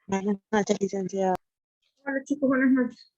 Buenas noches, licenciada. Hola chicos, buenas noches.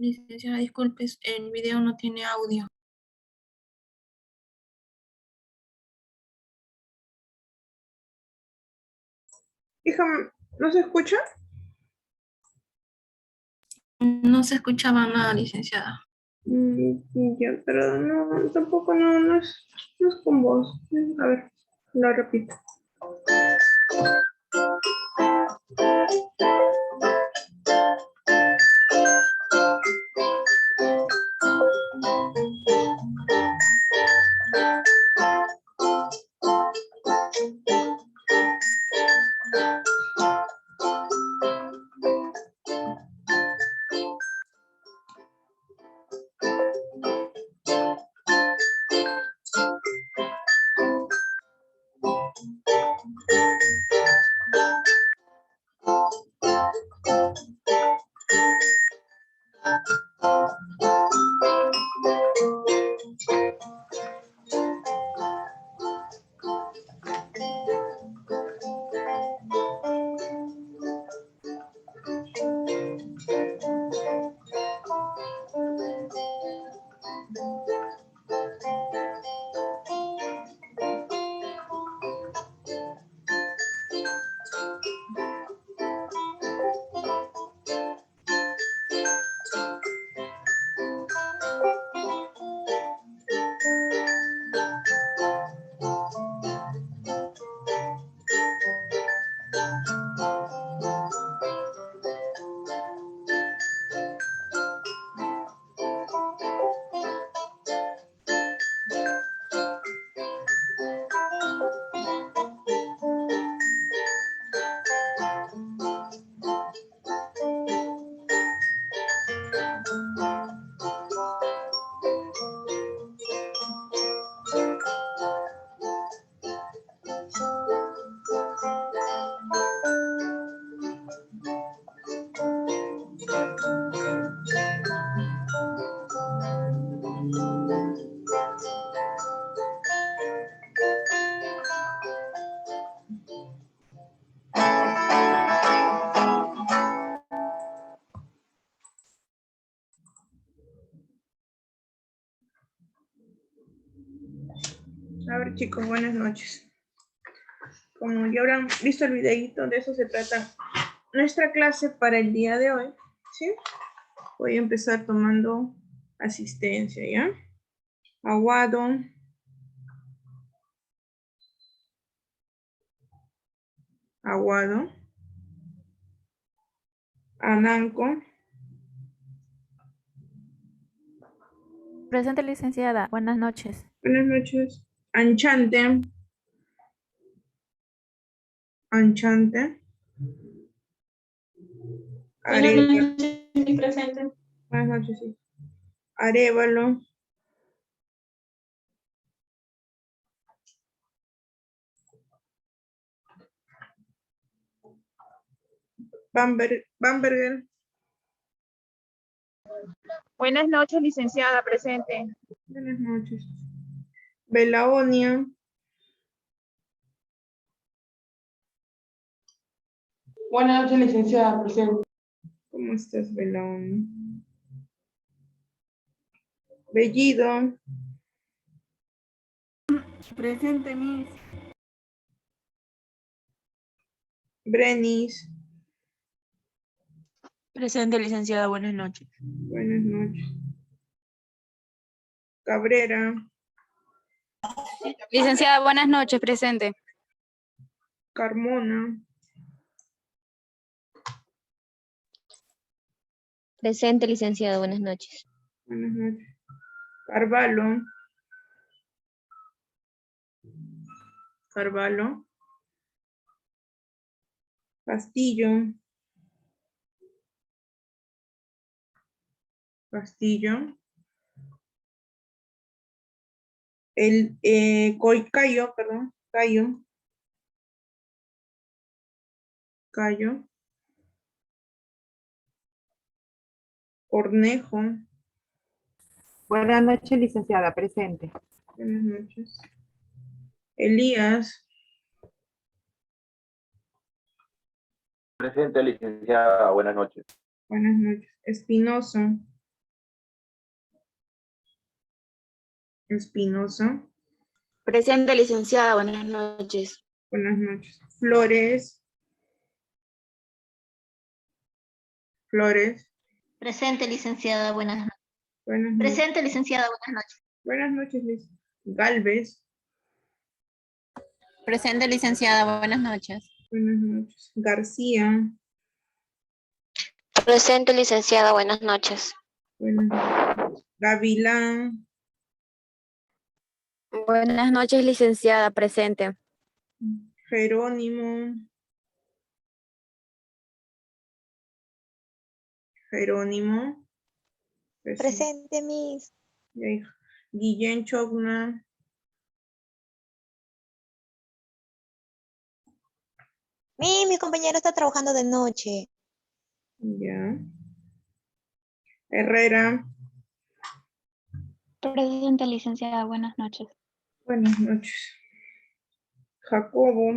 Licenciada, disculpe, el video no tiene audio. Hija, ¿no se escucha? No se escuchaba nada, licenciada. Ya, pero no, tampoco no es con voz. A ver, lo repito. ver, chicos, buenas noches. Como ya habrán visto el videito, de eso se trata nuestra clase para el día de hoy, ¿sí? Voy a empezar tomando asistencia, ¿ya? Aguado. Aguado. Ananco. Presente, licenciada. Buenas noches. Buenas noches. Anchante. Anchante. Buenas Arevalo. noches, mi presente. Buenas noches, sí. Arevalo. Bamberger. Buenas noches, licenciada, presente. Buenas noches. Belaonia. Buenas noches, licenciada, presente. ¿Cómo estás, Belaonia? Bellido. Presente, Miss. Brenis. Presente, licenciada. Buenas noches. Buenas noches. Cabrera. Licenciada, buenas noches, presente. Carmona. Presente, licenciada. Buenas noches. Buenas noches. Carvalho. Carvalho. Castillo. Castillo. Cayo, perdón. Cayo. Cayo. Cornejo. Buenas noches, licenciada, presente. Buenas noches. Elías. Presente, licenciada. Buenas noches. Buenas noches. Espinosa. Espinosa. Presente, licenciada, buenas noches. Buenas noches. Flores. Flores. Presente, licenciada. Buenas noches. Buenas noches. Presente, licenciada. Buenas noches. Buenas noches, Liz. Galvez. Presente, licenciada, buenas noches. Buenas noches. García. Presente, licenciada. Buenas noches. Buenas noches. Gavilán. Buenas noches, licenciada, presente. Jerónimo. Jerónimo. Presente, Miss. Guillén Chogna. Mi compañero está trabajando de noche. Ya. Herrera. Presente, licenciada. Buenas noches. Buenas noches. Jacobo.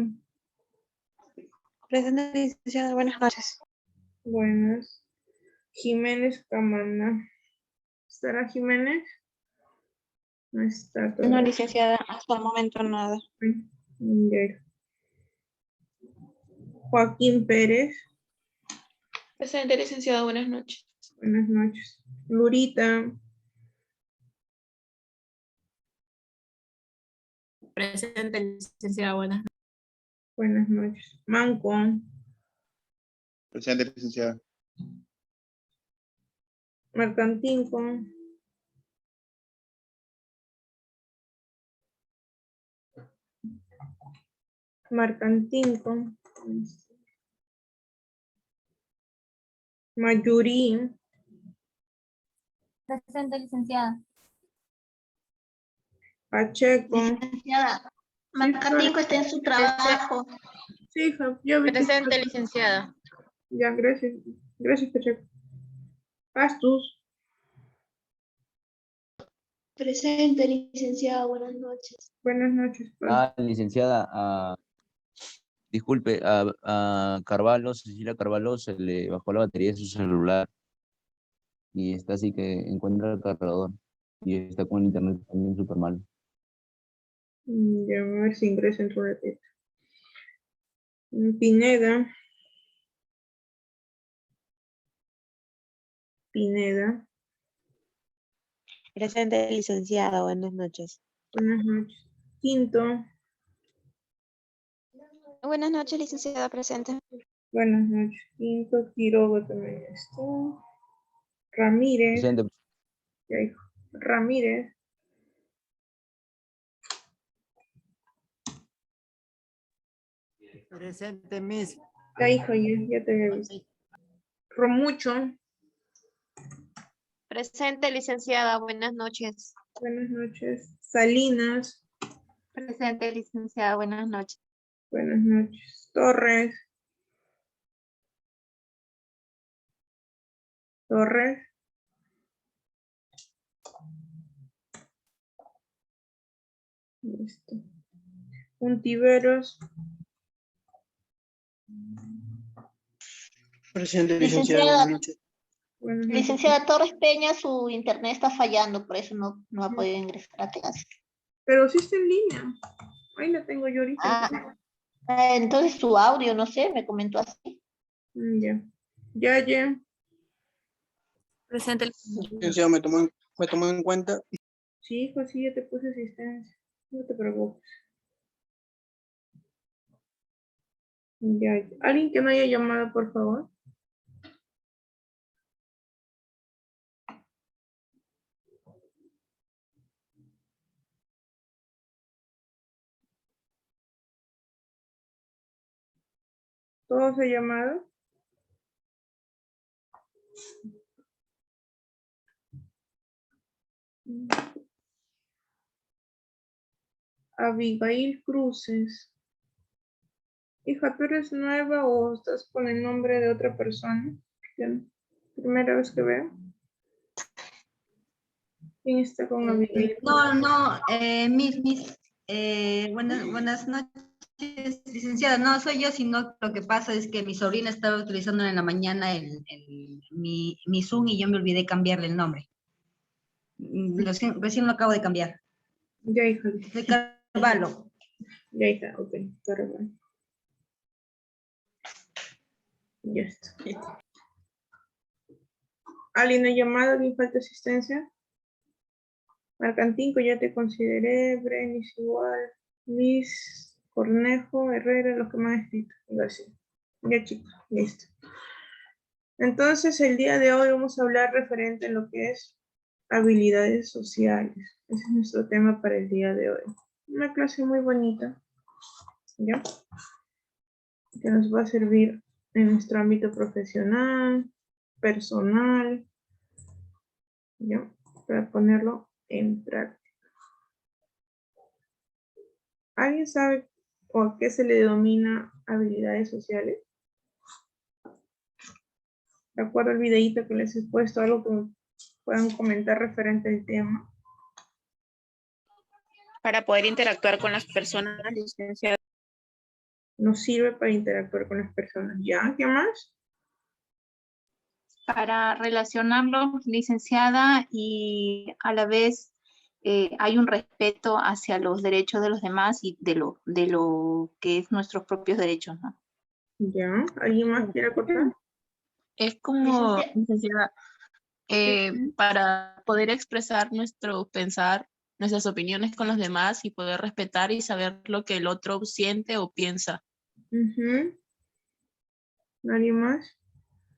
Presente, licenciada. Buenas noches. Buenas. Jiménez Camana. ¿Estará Jiménez? No está No, todavía. licenciada, hasta el momento nada. Ya. Joaquín Pérez. Presente, licenciada, buenas noches. Buenas noches. Lurita. Presente, licenciada, buenas noches. Buenas noches. Manco. Presente, licenciada. Mercantinco. Marcantinco. Mayurí. Presente, licenciada. Pacheco. Licenciada. Marcatinco está en su trabajo. Sí, hija, yo vi que- Presente, licenciada. Ya, gracias. Gracias, Pacheco. Pastus. Presente, licenciada, buenas noches. Buenas noches, Pastus. Licenciada, disculpe, a Carvalho, Cecilia Carvalho, se le bajó la batería de su celular y está así que encuentra el cargador y está con el internet también súper mal. Ya, a ver si ingreso en tu ratito. Pineda. Pineda. Presente, licenciada. Buenas noches. Buenas noches. Quinto. Buenas noches, licenciada, presente. Buenas noches. Quinto. Quiroga también está. Ramírez. Presente. Ya, hijo. Ramírez. Presente, Miss. Ya, hijo, ya te había visto. Romucho. Presente, licenciada, buenas noches. Buenas noches. Salinas. Presente, licenciada, buenas noches. Buenas noches. Torres. Torres. Listo. Untiveros. Presente, licenciada. buenas noches. Buenas noches. Licenciada Torres Peña, su internet está fallando, por eso no ha podido ingresar a clase. Pero sí está en línea. Ahí la tengo yo ahorita. Entonces su audio, no sé, me comentó así. Ya. Ya. Presente, Licenciado, me tomó en cuenta. Sí, hijo, sí, ya te puse asistencia. No te preocupes. Ya. ¿Alguien que no haya llamado, por favor? ¿Todos han llamado? Abigail Cruces. Hija, ¿tú eres nueva o estás con el nombre de otra persona? Primera vez que veo. ¿Quién está con Abigail? No, buenas noches, licenciada. No soy yo, sino lo que pasa es que mi sobrina estaba utilizando en la mañana mi Zoom y yo me olvidé cambiarle el nombre. Recién lo acabo de cambiar. Ya, hija. De Carvalho. Ya, hija, ok. Carvalho. Ya está. ¿Alguien ha llamado? ¿Alguien falta asistencia? Marcantinco, ya te consideré. Brenis igual. Miss Cornejo, Herrera, los que me han escrito. Gracias. Ya, chicos, listo. Entonces, el día de hoy vamos a hablar referente a lo que es habilidades sociales. Ese es nuestro tema para el día de hoy. Una clase muy bonita, ¿ya? Que nos va a servir en nuestro ámbito profesional, personal, ¿ya? Para ponerlo en práctica. ¿Alguien sabe o a qué se le denomina habilidades sociales? De acuerdo al videíto que les he puesto, algo que puedan comentar referente al tema. Para poder interactuar con las personas, licenciada. Nos sirve para interactuar con las personas. ¿Ya? ¿Qué más? Para relacionarlos, licenciada, y a la vez hay un respeto hacia los derechos de los demás y de lo que es nuestros propios derechos, ¿no? ¿Ya? ¿Alguien más quiere acotar? es como, licenciada, para poder expresar nuestro pensar, nuestras opiniones con los demás y poder respetar y saber lo que el otro siente o piensa. ¿Nadie más?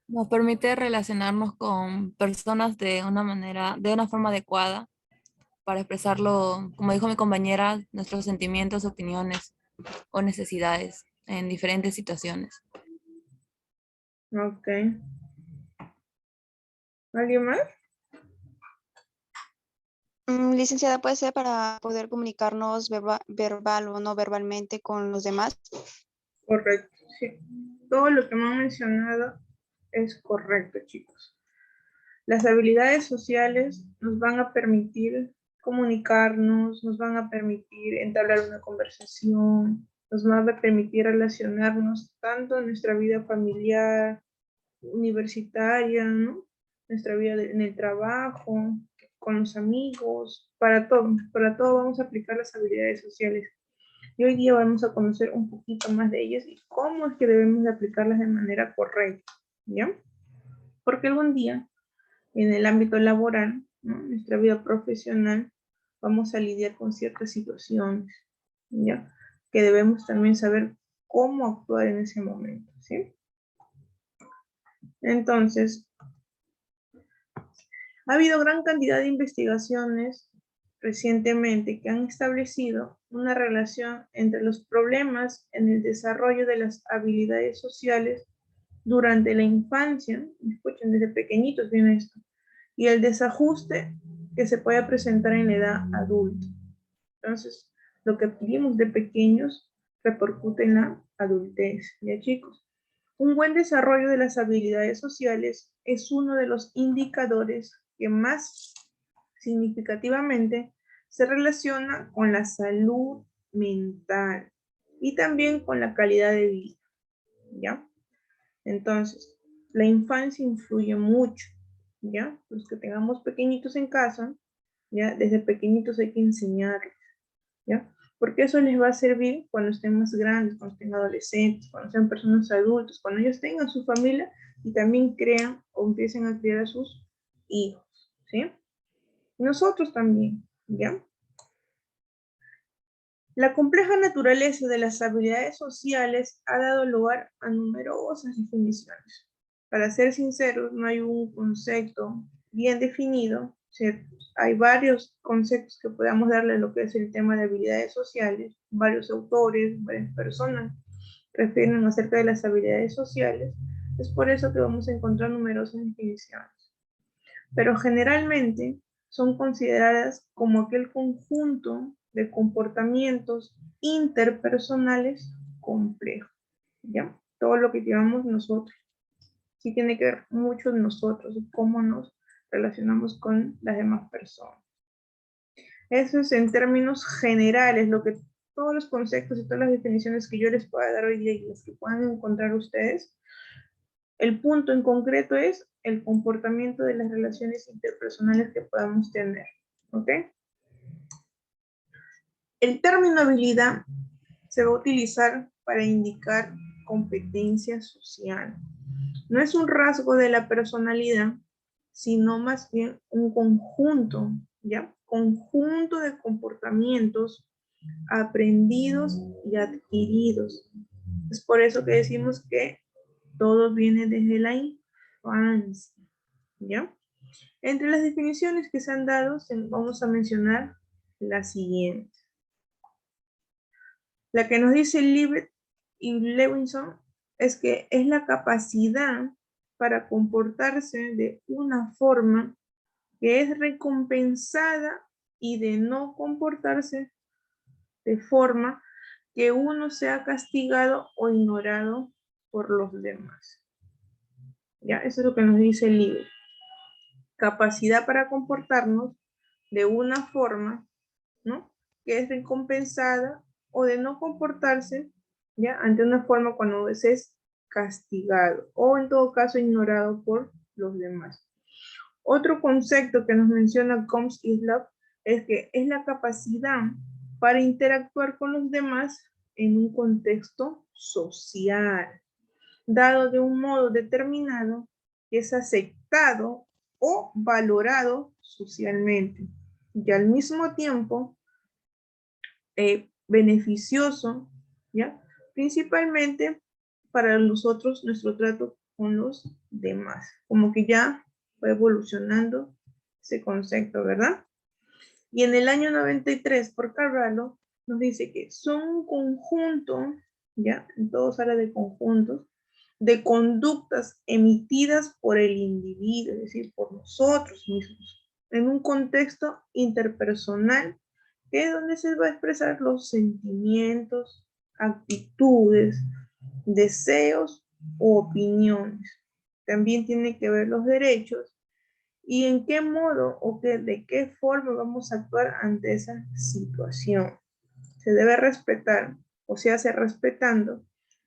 Nos permite relacionarnos con personas de una forma adecuada para expresarlo, como dijo mi compañera, nuestros sentimientos, opiniones o necesidades en diferentes situaciones. Ok. ¿Alguien más? Licenciada, ¿puede ser para poder comunicarnos verbal o no verbalmente con los demás? Correcto, sí. Todo lo que me han mencionado es correcto, chicos. Las habilidades sociales nos van a permitir comunicarnos, nos van a permitir entablar una conversación, nos van a permitir relacionarnos tanto en nuestra vida familiar, universitaria, ¿no? Nuestra vida en el trabajo, con los amigos, para todo vamos a aplicar las habilidades sociales. Y hoy día vamos a conocer un poquito más de ellas y cómo es que debemos de aplicarlas de manera correcta, ¿ya? Porque algún día, en el ámbito laboral, ¿no?, nuestra vida profesional, vamos a lidiar con ciertas situaciones, ¿ya?, que debemos también saber cómo actuar en ese momento, ¿sí? Entonces, ha habido gran cantidad de investigaciones recientemente que han establecido una relación entre los problemas en el desarrollo de las habilidades sociales durante la infancia, escuchen, desde pequeñitos viene esto, y el desajuste que se puede presentar en la edad adulta. Entonces, lo que adquirimos de pequeños repercute en la adultez, ¿ya, chicos? Un buen desarrollo de las habilidades sociales es uno de los indicadores que más significativamente se relaciona con la salud mental y también con la calidad de vida, ¿ya? Entonces, la infancia influye mucho, ¿ya? Los que tengamos pequeñitos en casa, ¿ya? Desde pequeñitos hay que enseñarles, ¿ya? Porque eso les va a servir cuando estén más grandes, cuando estén adolescentes, cuando sean personas adultas, cuando ellos tengan su familia y también crean o empiecen a criar a sus hijos, ¿sí? Nosotros también, ¿ya? La compleja naturaleza de las habilidades sociales ha dado lugar a numerosas definiciones. Para ser sinceros, no hay un concepto bien definido, ¿cierto? Hay varios conceptos que podamos darle a lo que es el tema de habilidades sociales. Varios autores, varias personas refieren acerca de las habilidades sociales. Es por eso que vamos a encontrar numerosas definiciones. Pero generalmente son consideradas como aquel conjunto de comportamientos interpersonales complejos, ¿ya? Todo lo que llevamos nosotros. Sí tiene que ver mucho en nosotros, cómo nos relacionamos con las demás personas. Eso es en términos generales, lo que todos los conceptos y todas las definiciones que yo les pueda dar hoy día y las que puedan encontrar ustedes. El punto en concreto es el comportamiento de las relaciones interpersonales que podamos tener, ¿ok? El término habilidad se va a utilizar para indicar competencia social. No es un rasgo de la personalidad, sino más bien un conjunto, ¿ya? Conjunto de comportamientos aprendidos y adquiridos. Es por eso que decimos que todo viene desde la infancia, ¿ya? Entre las definiciones que se han dado, vamos a mencionar la siguiente. La que nos dice Libet y Lewinson es que es la capacidad para comportarse de una forma que es recompensada y de no comportarse de forma que uno sea castigado o ignorado por los demás. ¿Ya? Eso es lo que nos dice el libro. Capacidad para comportarnos de una forma, ¿no?, que es recompensada o de no comportarse, ¿ya?, ante una forma cuando es castigado o en todo caso ignorado por los demás. Otro concepto que nos menciona Combs y Slav es que es la capacidad para interactuar con los demás en un contexto social, dado de un modo determinado que es aceptado o valorado socialmente, y al mismo tiempo beneficioso, ¿ya?, principalmente para nosotros, nuestro trato con los demás, como que ya fue evolucionando ese concepto, ¿verdad? Y en el año 93, por Carvalho, nos dice que son un conjunto, ya, en todos habla de conjuntos, de conductas emitidas por el individuo, es decir, por nosotros mismos, en un contexto interpersonal, que es donde se va a expresar los sentimientos, actitudes, deseos o opiniones. También tiene que ver los derechos y en qué modo o de qué forma vamos a actuar ante esa situación. Se debe respetar o se hace respetando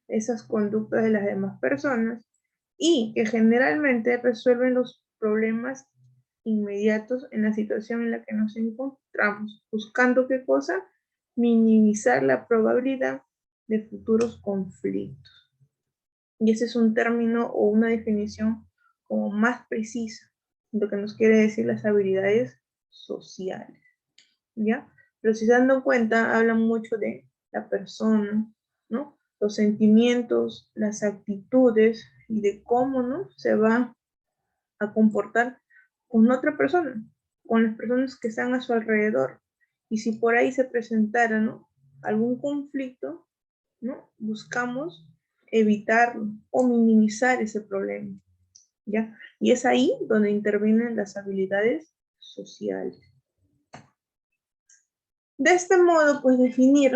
esas conductas de las demás personas y que generalmente resuelven los problemas inmediatos en la situación en la que nos encontramos, buscando ¿qué cosa? Minimizar la probabilidad de futuros conflictos. Y ese es un término o una definición como más precisa de lo que nos quiere decir las habilidades sociales, ¿ya? Pero si se dan cuenta, hablan mucho de la persona, ¿no? Los sentimientos, las actitudes y de cómo, ¿no? Se va a comportar con otra persona, con las personas que están a su alrededor. Y si por ahí se presentara, ¿no? algún conflicto, ¿no? Buscamos evitarlo o minimizar ese problema, ¿ya? Y es ahí donde intervienen las habilidades sociales. De este modo, pues definir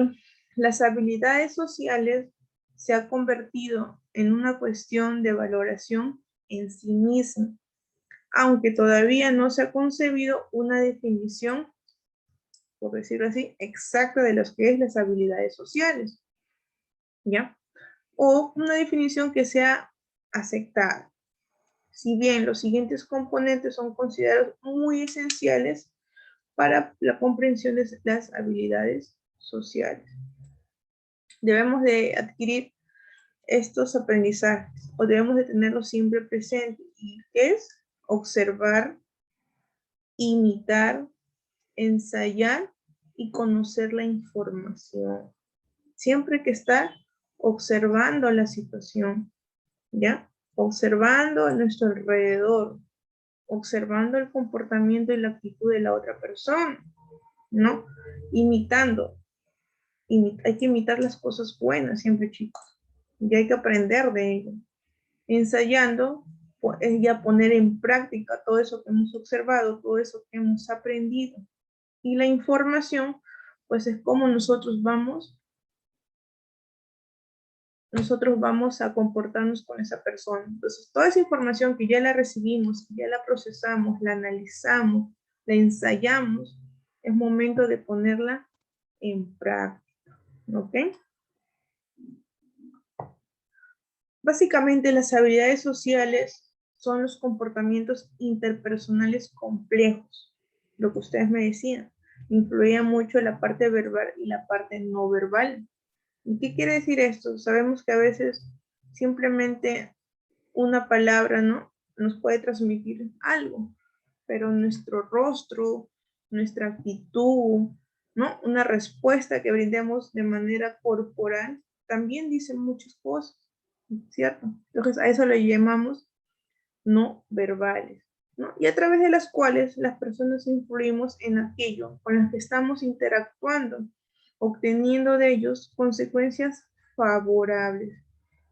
las habilidades sociales se ha convertido en una cuestión de valoración en sí misma, aunque todavía no se ha concebido una definición, por decirlo así, exacta de lo que es las habilidades sociales, ¿ya? O una definición que sea aceptada. Si bien los siguientes componentes son considerados muy esenciales para la comprensión de las habilidades sociales. Debemos de adquirir estos aprendizajes o debemos de tenerlos siempre presentes, y es observar, imitar, ensayar y conocer la información. Siempre hay que estar observando la situación, ¿ya? Observando a nuestro alrededor, observando el comportamiento y la actitud de la otra persona, ¿no? Imitando. Hay que imitar las cosas buenas siempre, chicos. Y hay que aprender de ello. Ensayando, es ya poner en práctica todo eso que hemos observado, todo eso que hemos aprendido. Y la información, pues es como nosotros vamos a comportarnos con esa persona. Entonces, toda esa información que ya la recibimos, que ya la procesamos, la analizamos, la ensayamos, es momento de ponerla en práctica, ¿ok? Básicamente, las habilidades sociales son los comportamientos interpersonales complejos, lo que ustedes me decían. Influía mucho la parte verbal y la parte no verbal. ¿Y qué quiere decir esto? Sabemos que a veces simplemente una palabra, ¿no? nos puede transmitir algo, pero nuestro rostro, nuestra actitud, ¿no? una respuesta que brindemos de manera corporal, también dice muchas cosas, ¿cierto? Entonces a eso le llamamos no verbales, ¿no? Y a través de las cuales las personas influimos en aquello con las que estamos interactuando, obteniendo de ellos consecuencias favorables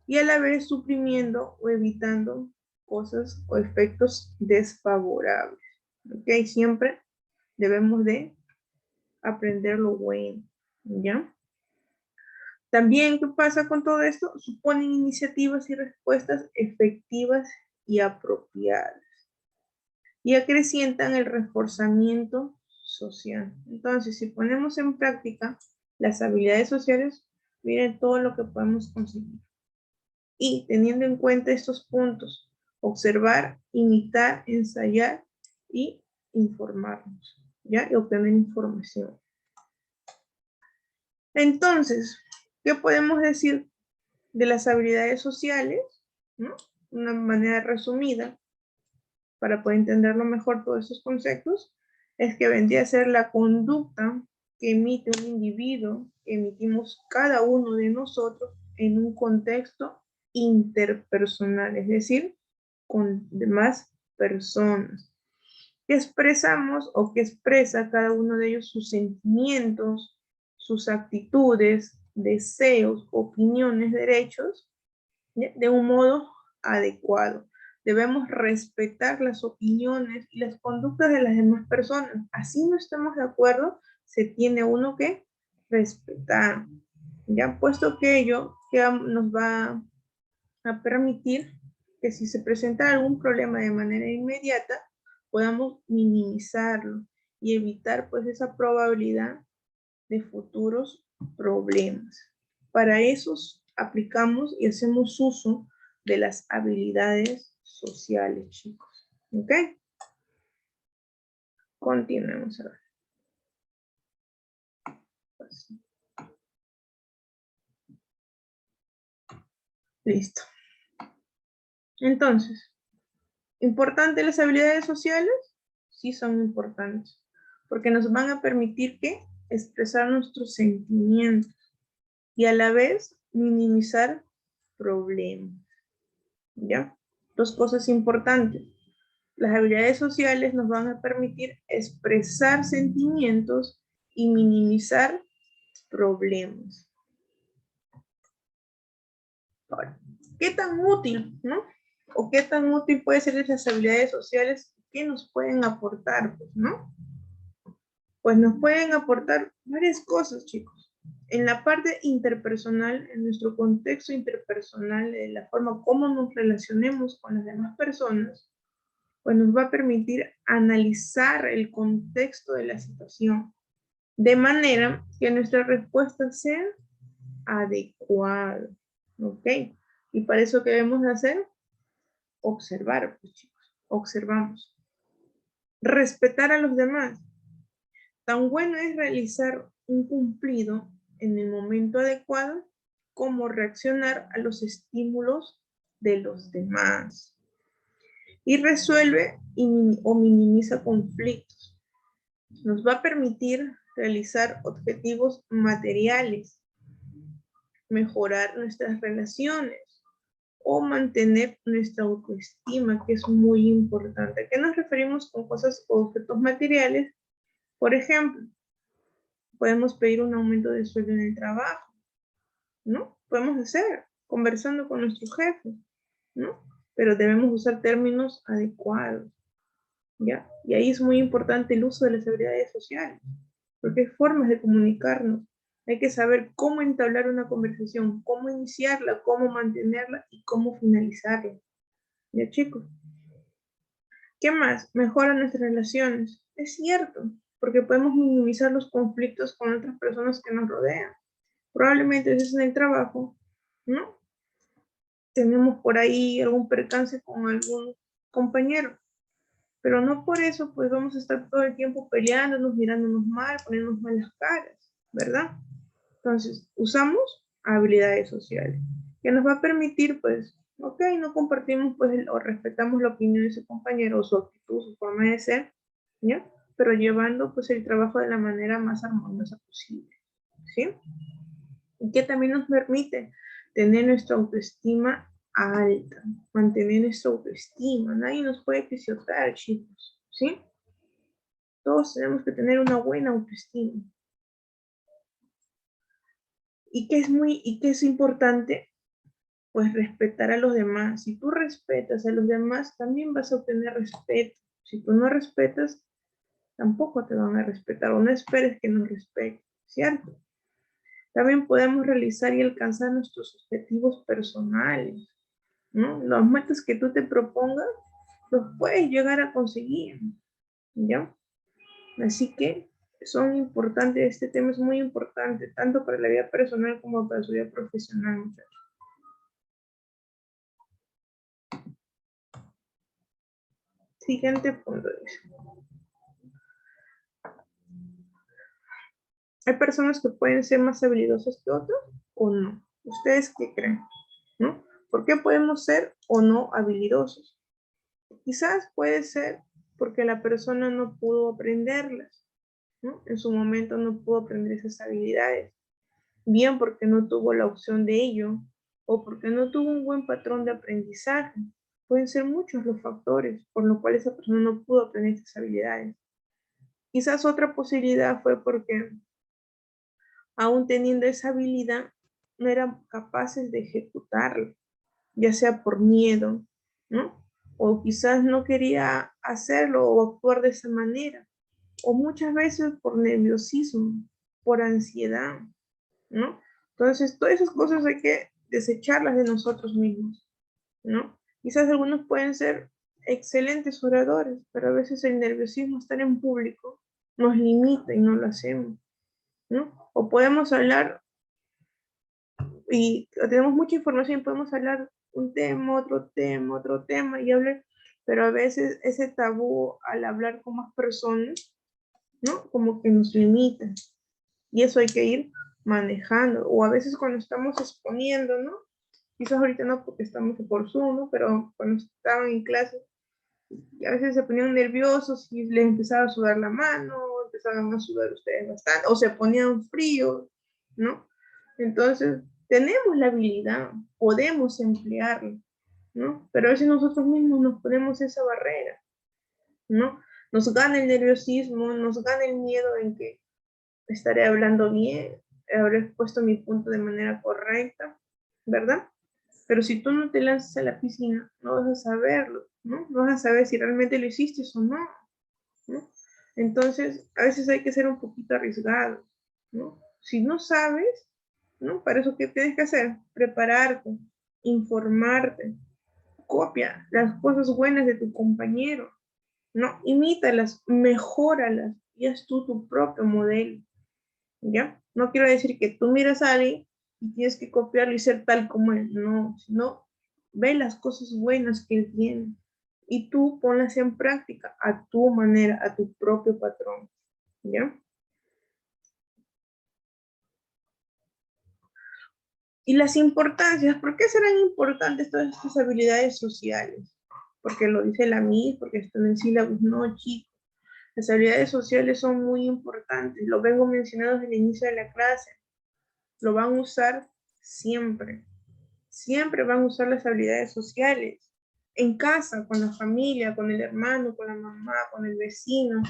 y a la vez suprimiendo o evitando cosas o efectos desfavorables. ¿Ok? Siempre debemos de aprender lo bueno, ¿ya? También, ¿qué pasa con todo esto? Suponen iniciativas y respuestas efectivas y apropiadas y acrecientan el reforzamiento social. Entonces, si ponemos en práctica las habilidades sociales, miren todo lo que podemos conseguir. Y teniendo en cuenta estos puntos, observar, imitar, ensayar y informarnos, ¿ya? Y obtener información. Entonces, ¿qué podemos decir de las habilidades sociales? ¿No? Una manera resumida, para poder entenderlo mejor todos esos conceptos, es que vendría a ser la conducta que emite un individuo, que emitimos cada uno de nosotros en un contexto interpersonal, es decir, con demás personas. Que expresamos o que expresa cada uno de ellos sus sentimientos, sus actitudes, deseos, opiniones, derechos, de un modo adecuado. Debemos respetar las opiniones y las conductas de las demás personas. Así no estemos de acuerdo, se tiene uno que respetar. Ya puesto que ello nos va a permitir que si se presenta algún problema de manera inmediata, podamos minimizarlo y evitar pues esa probabilidad de futuros problemas. Para eso aplicamos y hacemos uso de las habilidades sociales, chicos. ¿Ok? Continuemos a ver. Listo. Entonces, ¿importantes las habilidades sociales? Sí son importantes, porque nos van a permitir que expresar nuestros sentimientos y a la vez minimizar problemas. ¿Ya? Dos cosas importantes. Las habilidades sociales nos van a permitir expresar sentimientos y minimizar problemas. Ahora, ¿qué tan útil, no? ¿O qué tan útil puede ser esas habilidades sociales? ¿Qué nos pueden aportar, pues, no? Pues nos pueden aportar varias cosas, chicos. En la parte interpersonal, en nuestro contexto interpersonal, de la forma como nos relacionemos con las demás personas, pues nos va a permitir analizar el contexto de la situación, de manera que nuestra respuesta sea adecuada, ¿ok? Y para eso, ¿qué debemos de hacer? Observar, pues, chicos, observamos. Respetar a los demás. Tan bueno es realizar un cumplido en el momento adecuado como reaccionar a los estímulos de los demás. Y resuelve o minimiza conflictos. Nos va a permitir realizar objetivos materiales, mejorar nuestras relaciones o mantener nuestra autoestima, que es muy importante. ¿A qué nos referimos con cosas o objetos materiales? Por ejemplo, podemos pedir un aumento de sueldo en el trabajo, ¿no? Podemos hacer, conversando con nuestro jefe, ¿no? Pero debemos usar términos adecuados, ¿ya? Y ahí es muy importante el uso de las habilidades sociales, porque hay formas de comunicarnos. Hay que saber cómo entablar una conversación, cómo iniciarla, cómo mantenerla y cómo finalizarla. ¿Ya, chicos? ¿Qué más? Mejora nuestras relaciones. Es cierto, porque podemos minimizar los conflictos con otras personas que nos rodean. Probablemente si es en el trabajo, ¿no? Tenemos por ahí algún percance con algún compañero. Pero no por eso, pues vamos a estar todo el tiempo peleándonos, mirándonos mal, poniéndonos malas caras, ¿verdad? Entonces, usamos habilidades sociales, que nos va a permitir, pues, ok, no compartimos, pues, o respetamos la opinión de su compañero, o su actitud, su forma de ser, ¿ya? Pero llevando, pues, el trabajo de la manera más armoniosa posible, ¿sí? Y que también nos permite tener nuestra autoestima alta, mantener nuestra autoestima. Nadie nos puede pisotear, chicos, ¿sí? Todos tenemos que tener una buena autoestima. ¿Y qué es importante? Pues respetar a los demás. Si tú respetas a los demás, también vas a obtener respeto. Si tú no respetas, tampoco te van a respetar, o no esperes que nos respeten, ¿cierto? También podemos realizar y alcanzar nuestros objetivos personales, ¿no? Los metas que tú te propongas, los puedes llegar a conseguir, ¿ya? Así que son importantes, este tema es muy importante, tanto para la vida personal como para su vida profesional, muchachos. Siguiente punto. ¿Hay personas que pueden ser más habilidosas que otros o no? ¿Ustedes qué creen? ¿No? ¿Por qué podemos ser o no habilidosos? Quizás puede ser porque la persona no pudo aprenderlas, ¿no? En su momento no pudo aprender esas habilidades. Bien porque no tuvo la opción de ello o porque no tuvo un buen patrón de aprendizaje. Pueden ser muchos los factores por los cuales esa persona no pudo aprender esas habilidades. Quizás otra posibilidad fue porque aún teniendo esa habilidad, no eran capaces de ejecutarla, ya sea por miedo, ¿no? O quizás no quería hacerlo o actuar de esa manera, o muchas veces por nerviosismo, por ansiedad, ¿no? Entonces, todas esas cosas hay que desecharlas de nosotros mismos, ¿no? Quizás algunos pueden ser excelentes oradores, pero a veces el nerviosismo, estar en público, nos limita y no lo hacemos, ¿no? O podemos hablar y tenemos mucha información, podemos hablar un tema, otro tema, y hablar Pero a veces ese tabú al hablar con más personas, ¿no? Como que nos limita. Y eso hay que ir manejando. O a veces cuando estamos exponiendo, ¿no? Quizás ahorita no porque estamos por Zoom, ¿no? Pero cuando estaban en clase, y a veces se ponían nerviosos y les empezaba a sudar la mano, empezaban a sudar ustedes bastante, o se ponían fríos, ¿no? Entonces, tenemos la habilidad, podemos emplearla, ¿no? Pero a veces nosotros mismos nos ponemos esa barrera, ¿no? Nos gana el nerviosismo, nos gana el miedo en que estaré hablando bien, habré expuesto mi punto de manera correcta, ¿verdad? Pero si tú no te lanzas a la piscina, no vas a saberlo, ¿no? No vas a saber si realmente lo hiciste o no, ¿no? Entonces, a veces hay que ser un poquito arriesgado, ¿no? Si no sabes, ¿no? Para eso, ¿qué tienes que hacer? Prepararte, informarte, copia las cosas buenas de tu compañero, ¿no? Imítalas, mejóralas y haz tú tu propio modelo, ¿ya? No quiero decir que tú miras a alguien y tienes que copiarlo y ser tal como él, no, sino ve las cosas buenas que él tiene y tú ponlas en práctica a tu manera, a tu propio patrón, ¿ya? Y las importancias, ¿por qué serán importantes todas estas habilidades sociales? Porque lo dice la MIS, porque está en el sílabus, no, chicos. Las habilidades sociales son muy importantes, lo vengo mencionando desde el inicio de la clase. Lo van a usar siempre. Siempre van a usar las habilidades sociales. En casa, con la familia, con el hermano, con la mamá, con el vecino,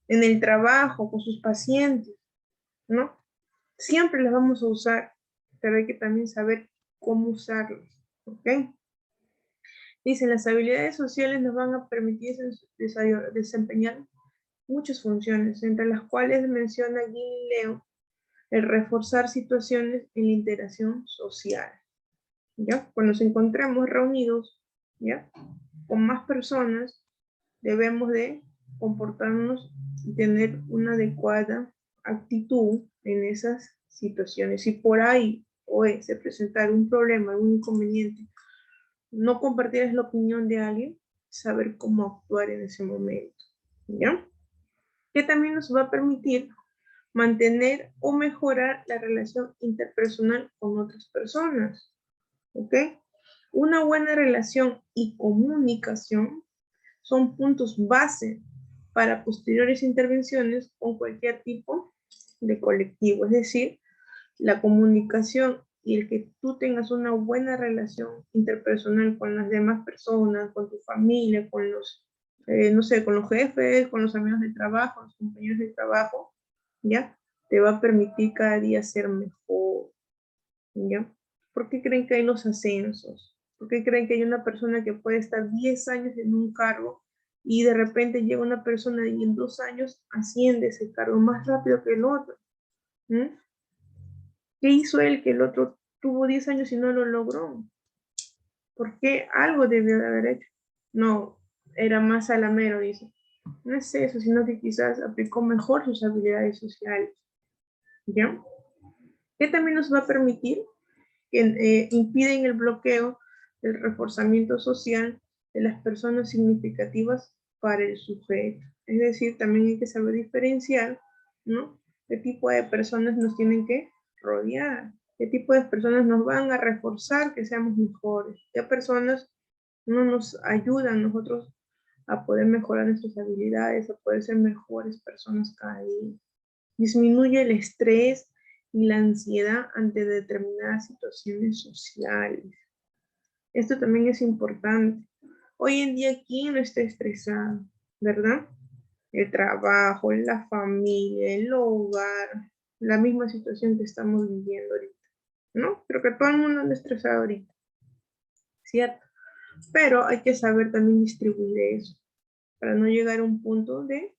en el trabajo, con sus pacientes, ¿no? Siempre las vamos a usar, pero hay que también saber cómo usarlas, ¿ok? Dicen, las habilidades sociales nos van a permitir desempeñar muchas funciones, entre las cuales menciona Leo el reforzar situaciones en la interacción social, ¿ya? Cuando nos encontramos reunidos, ¿ya? Con más personas, debemos de comportarnos y tener una adecuada actitud en esas situaciones. Si por ahí hoy se presentara un problema, algún inconveniente, no compartir la opinión de alguien, saber cómo actuar en ese momento, ¿ya? Que también nos va a permitir mantener o mejorar la relación interpersonal con otras personas, ¿ok? Una buena relación y comunicación son puntos base para posteriores intervenciones con cualquier tipo de colectivo, es decir, la comunicación y el que tú tengas una buena relación interpersonal con las demás personas, con tu familia, con los, no sé, con los jefes, con los amigos de trabajo, los compañeros de trabajo, ¿ya? Te va a permitir cada día ser mejor, ¿ya? ¿Por qué creen que hay los ascensos? ¿Por qué creen que hay una persona que puede estar 10 años en un cargo y de repente llega una persona y en 2 años asciende ese cargo más rápido que el otro? ¿Mm? ¿Qué hizo él que el otro tuvo 10 años y no lo logró? ¿Por qué? Algo debió de haber hecho. No, era más salamero, dice. No es eso, sino que quizás aplicó mejor sus habilidades sociales, ¿ya? ¿Qué también nos va a permitir? Que impiden el bloqueo del reforzamiento social de las personas significativas para el sujeto. Es decir, también hay que saber diferenciar, ¿no? ¿Qué tipo de personas nos tienen que rodear? ¿Qué tipo de personas nos van a reforzar que seamos mejores? ¿Qué personas no nos ayudan a nosotros a poder mejorar nuestras habilidades, a poder ser mejores personas cada día? Disminuye el estrés y la ansiedad ante determinadas situaciones sociales. Esto también es importante. Hoy en día, ¿quién no está estresado? ¿Verdad? El trabajo, la familia, el hogar, la misma situación que estamos viviendo ahorita, ¿no? Creo que todo el mundo anda estresado ahorita, ¿cierto? Pero hay que saber también distribuir eso, para no llegar a un punto de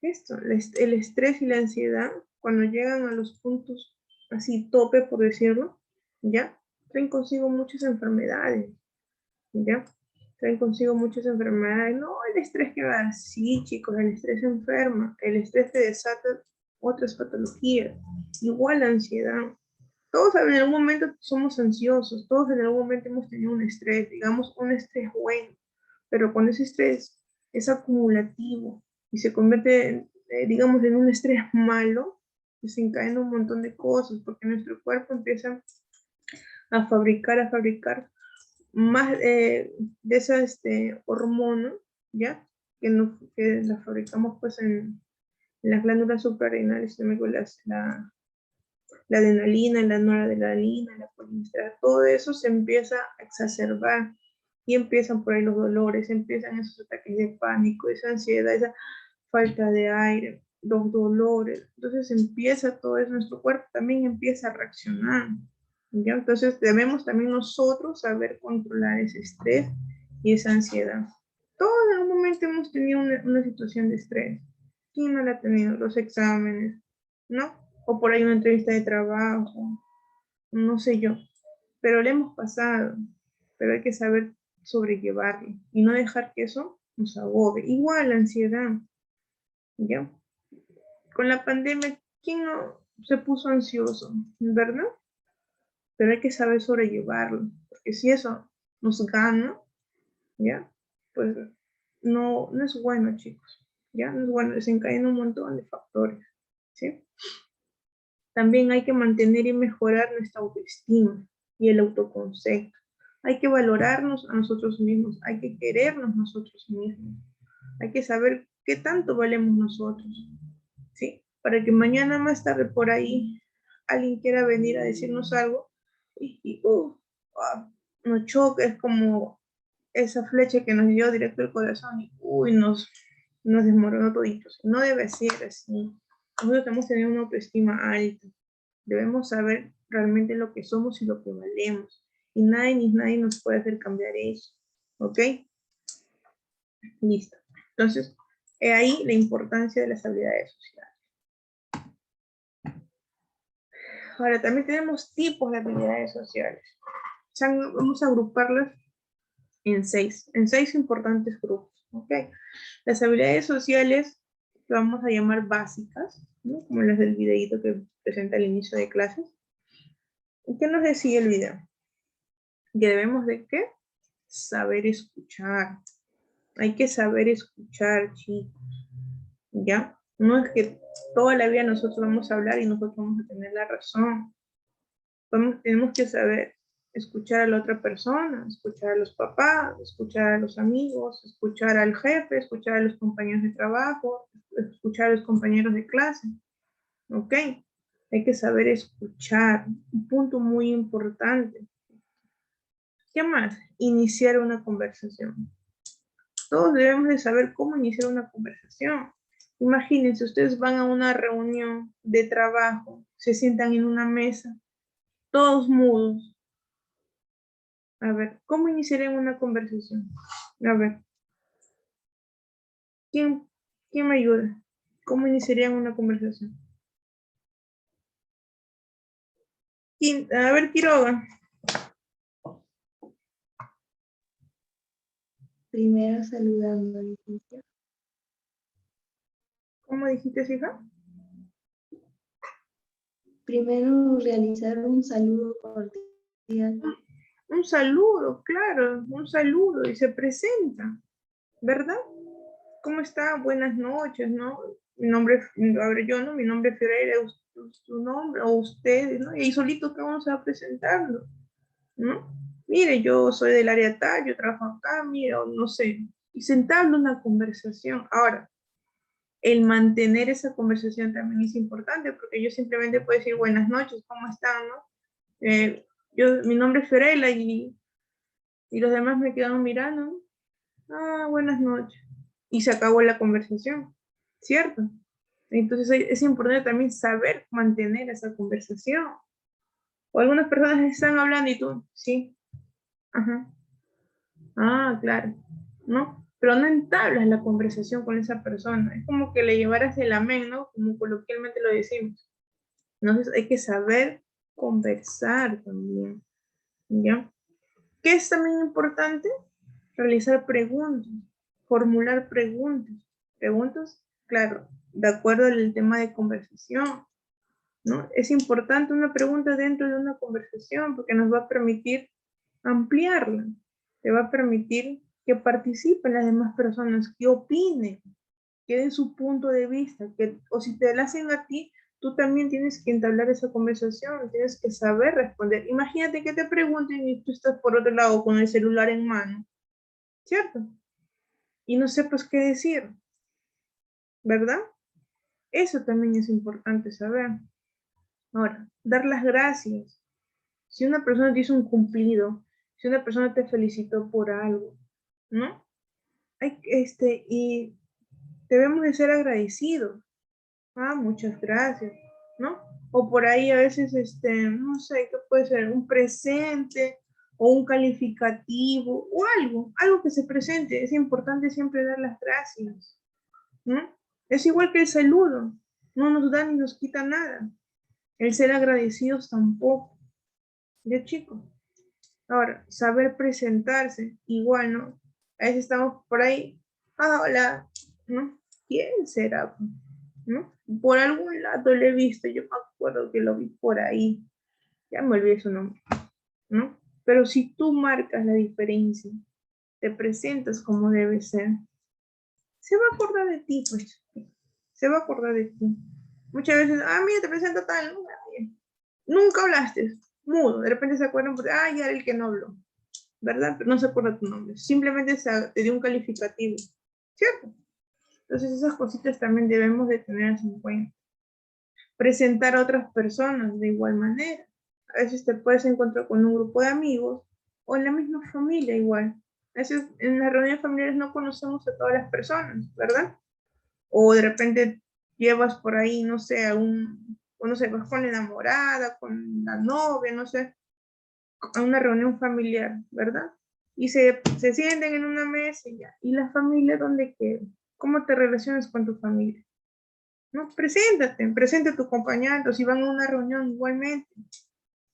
esto, el estrés y la ansiedad, cuando llegan a los puntos así tope, por decirlo, ¿ya? Traen consigo muchas enfermedades, ¿ya? Traen consigo muchas enfermedades. No, el estrés que va, sí, chicos, el estrés enferma, el estrés te desata otras patologías, igual la ansiedad. Todos en algún momento somos ansiosos, todos en algún momento hemos tenido un estrés, digamos un estrés bueno, Pero cuando ese estrés es acumulativo y se convierte, digamos, en un estrés malo, desencadena un montón de cosas, porque nuestro cuerpo empieza a fabricar más de esa hormona, ¿ya? Que la fabricamos pues en las glándulas suprarrenales, la adrenalina, la noradrenalina, la colesterol, todo eso se empieza a exacerbar y empiezan por ahí los dolores, empiezan esos ataques de pánico, esa ansiedad, esa falta de aire, los dolores. Entonces empieza todo eso, nuestro cuerpo también empieza a reaccionar. ¿Ya? Entonces debemos también nosotros saber controlar ese estrés y esa ansiedad. Todos en algún momento hemos tenido una situación de estrés. ¿Quién no la ha tenido? Los exámenes, ¿no? O por ahí una entrevista de trabajo, no sé yo. Pero le hemos pasado, pero hay que saber sobrellevarlo y no dejar que eso nos agobie. Igual la ansiedad, ¿ya? Con la pandemia, ¿quién no se puso ansioso? ¿Verdad? Pero hay que saber sobrellevarlo, porque si eso nos gana, ¿ya? Pues no es bueno, chicos, ¿ya? No es bueno, desencadena un montón de factores, ¿sí? También hay que mantener y mejorar nuestra autoestima y el autoconcepto. Hay que valorarnos a nosotros mismos, hay que querernos nosotros mismos, hay que saber qué tanto valemos nosotros, ¿sí? Para que mañana más tarde por ahí alguien quiera venir a decirnos algo y nos choca, es como esa flecha que nos dio directo al corazón y nos desmoronó toditos. No debe ser así. Nosotros tenemos que tener una autoestima alta. Debemos saber realmente lo que somos y lo que valemos. Y nadie ni nadie nos puede hacer cambiar eso. ¿Ok? Listo. Entonces, ahí la importancia de las habilidades sociales. Ahora, también tenemos tipos de habilidades sociales. Vamos a agruparlas en seis importantes grupos. ¿Ok? Las habilidades sociales que vamos a llamar básicas, ¿no? Como las del videíto que presenta al inicio de clases. ¿Y qué nos decía el video? Que debemos de ¿qué? Saber escuchar. Hay que saber escuchar, chicos. ¿Ya? No es que toda la vida nosotros vamos a hablar y nosotros vamos a tener la razón. Tenemos que saber escuchar a la otra persona, escuchar a los papás, escuchar a los amigos, escuchar al jefe, escuchar a los compañeros de trabajo, escuchar a los compañeros de clase. ¿Ok? Hay que saber escuchar. Un punto muy importante. ¿Qué más? Iniciar una conversación. Todos debemos de saber cómo iniciar una conversación. Imagínense, ustedes van a una reunión de trabajo, se sientan en una mesa, todos mudos. A ver, ¿cómo iniciarían una conversación? A ver. ¿Quién me ayuda? ¿Cómo iniciarían una conversación? A ver, Quiroga. Primero saludando, licenciada. ¿Cómo dijiste, hija? Primero realizar un saludo cordial. Un saludo, claro, un saludo y se presenta, ¿verdad? ¿Cómo está? Buenas noches, ¿no? Mi nombre, a ver, yo, ¿no? Mi nombre es Ferreira, su nombre, o ustedes, ¿no? Y ahí solito cada uno se va presentando, ¿no? Mire, yo soy del área tal, yo trabajo acá, mira, no sé. Y sentarlo una conversación. Ahora, el mantener esa conversación también es importante, porque yo simplemente puedo decir buenas noches, ¿cómo están, no? Mi nombre es Ferreira y los demás me quedaron mirando. Ah, buenas noches. Y se acabó la conversación, ¿cierto? Entonces es importante también saber mantener esa conversación. O algunas personas están hablando y tú, sí. Ajá. Ah, claro. ¿No? Pero no entablas la conversación con esa persona. Es como que le llevaras el amén, ¿no? Como coloquialmente lo decimos. Entonces hay que saber conversar también. ¿Ya? ¿Qué es también importante? Realizar preguntas, formular preguntas. Preguntas, claro, de acuerdo al tema de conversación, ¿no? Es importante una pregunta dentro de una conversación porque nos va a permitir ampliarla, te va a permitir que participen las demás personas, que opinen, que den su punto de vista, o si te la hacen a ti, tú también tienes que entablar esa conversación, tienes que saber responder. Imagínate que te pregunten y tú estás por otro lado con el celular en mano, ¿cierto? Y no sepas qué decir, ¿verdad? Eso también es importante saber. Ahora, dar las gracias. Si una persona te hizo un cumplido, si una persona te felicitó por algo, ¿no? Y debemos de ser agradecidos. Ah, muchas gracias, ¿no? O por ahí a veces, no sé, ¿qué puede ser? Un presente o un calificativo o algo que se presente. Es importante siempre dar las gracias, ¿no? Es igual que el saludo. No nos da ni nos quita nada. El ser agradecidos tampoco. ¿Ya, chicos? Ahora, saber presentarse, igual, ¿no? A veces estamos por ahí, hola, ¿no? ¿Quién será? ¿No? Por algún lado lo he visto, yo me acuerdo que lo vi por ahí, ya me olvidé su nombre, ¿no? Pero si tú marcas la diferencia, te presentas como debe ser, se va a acordar de ti, pues, se va a acordar de ti. Muchas veces, mira, te presento tal, ¿no? Nunca hablaste, mudo, de repente se acuerdan, porque, ya era el que no habló, ¿verdad? Pero no se acuerda tu nombre, simplemente te dio un calificativo, ¿cierto? Entonces esas cositas también debemos de tenerlas en cuenta. Presentar a otras personas de igual manera. A veces te puedes encontrar con un grupo de amigos o en la misma familia igual. A veces en las reuniones familiares no conocemos a todas las personas, ¿verdad? O de repente llevas por ahí, no sé, o no sé, vas con la enamorada, con la novia, no sé, a una reunión familiar, ¿verdad? Y se sienten en una mesa y ya. ¿Y la familia dónde queda? ¿Cómo te relacionas con tu familia? ¿No? Presenta a tu acompañante, si van a una reunión igualmente,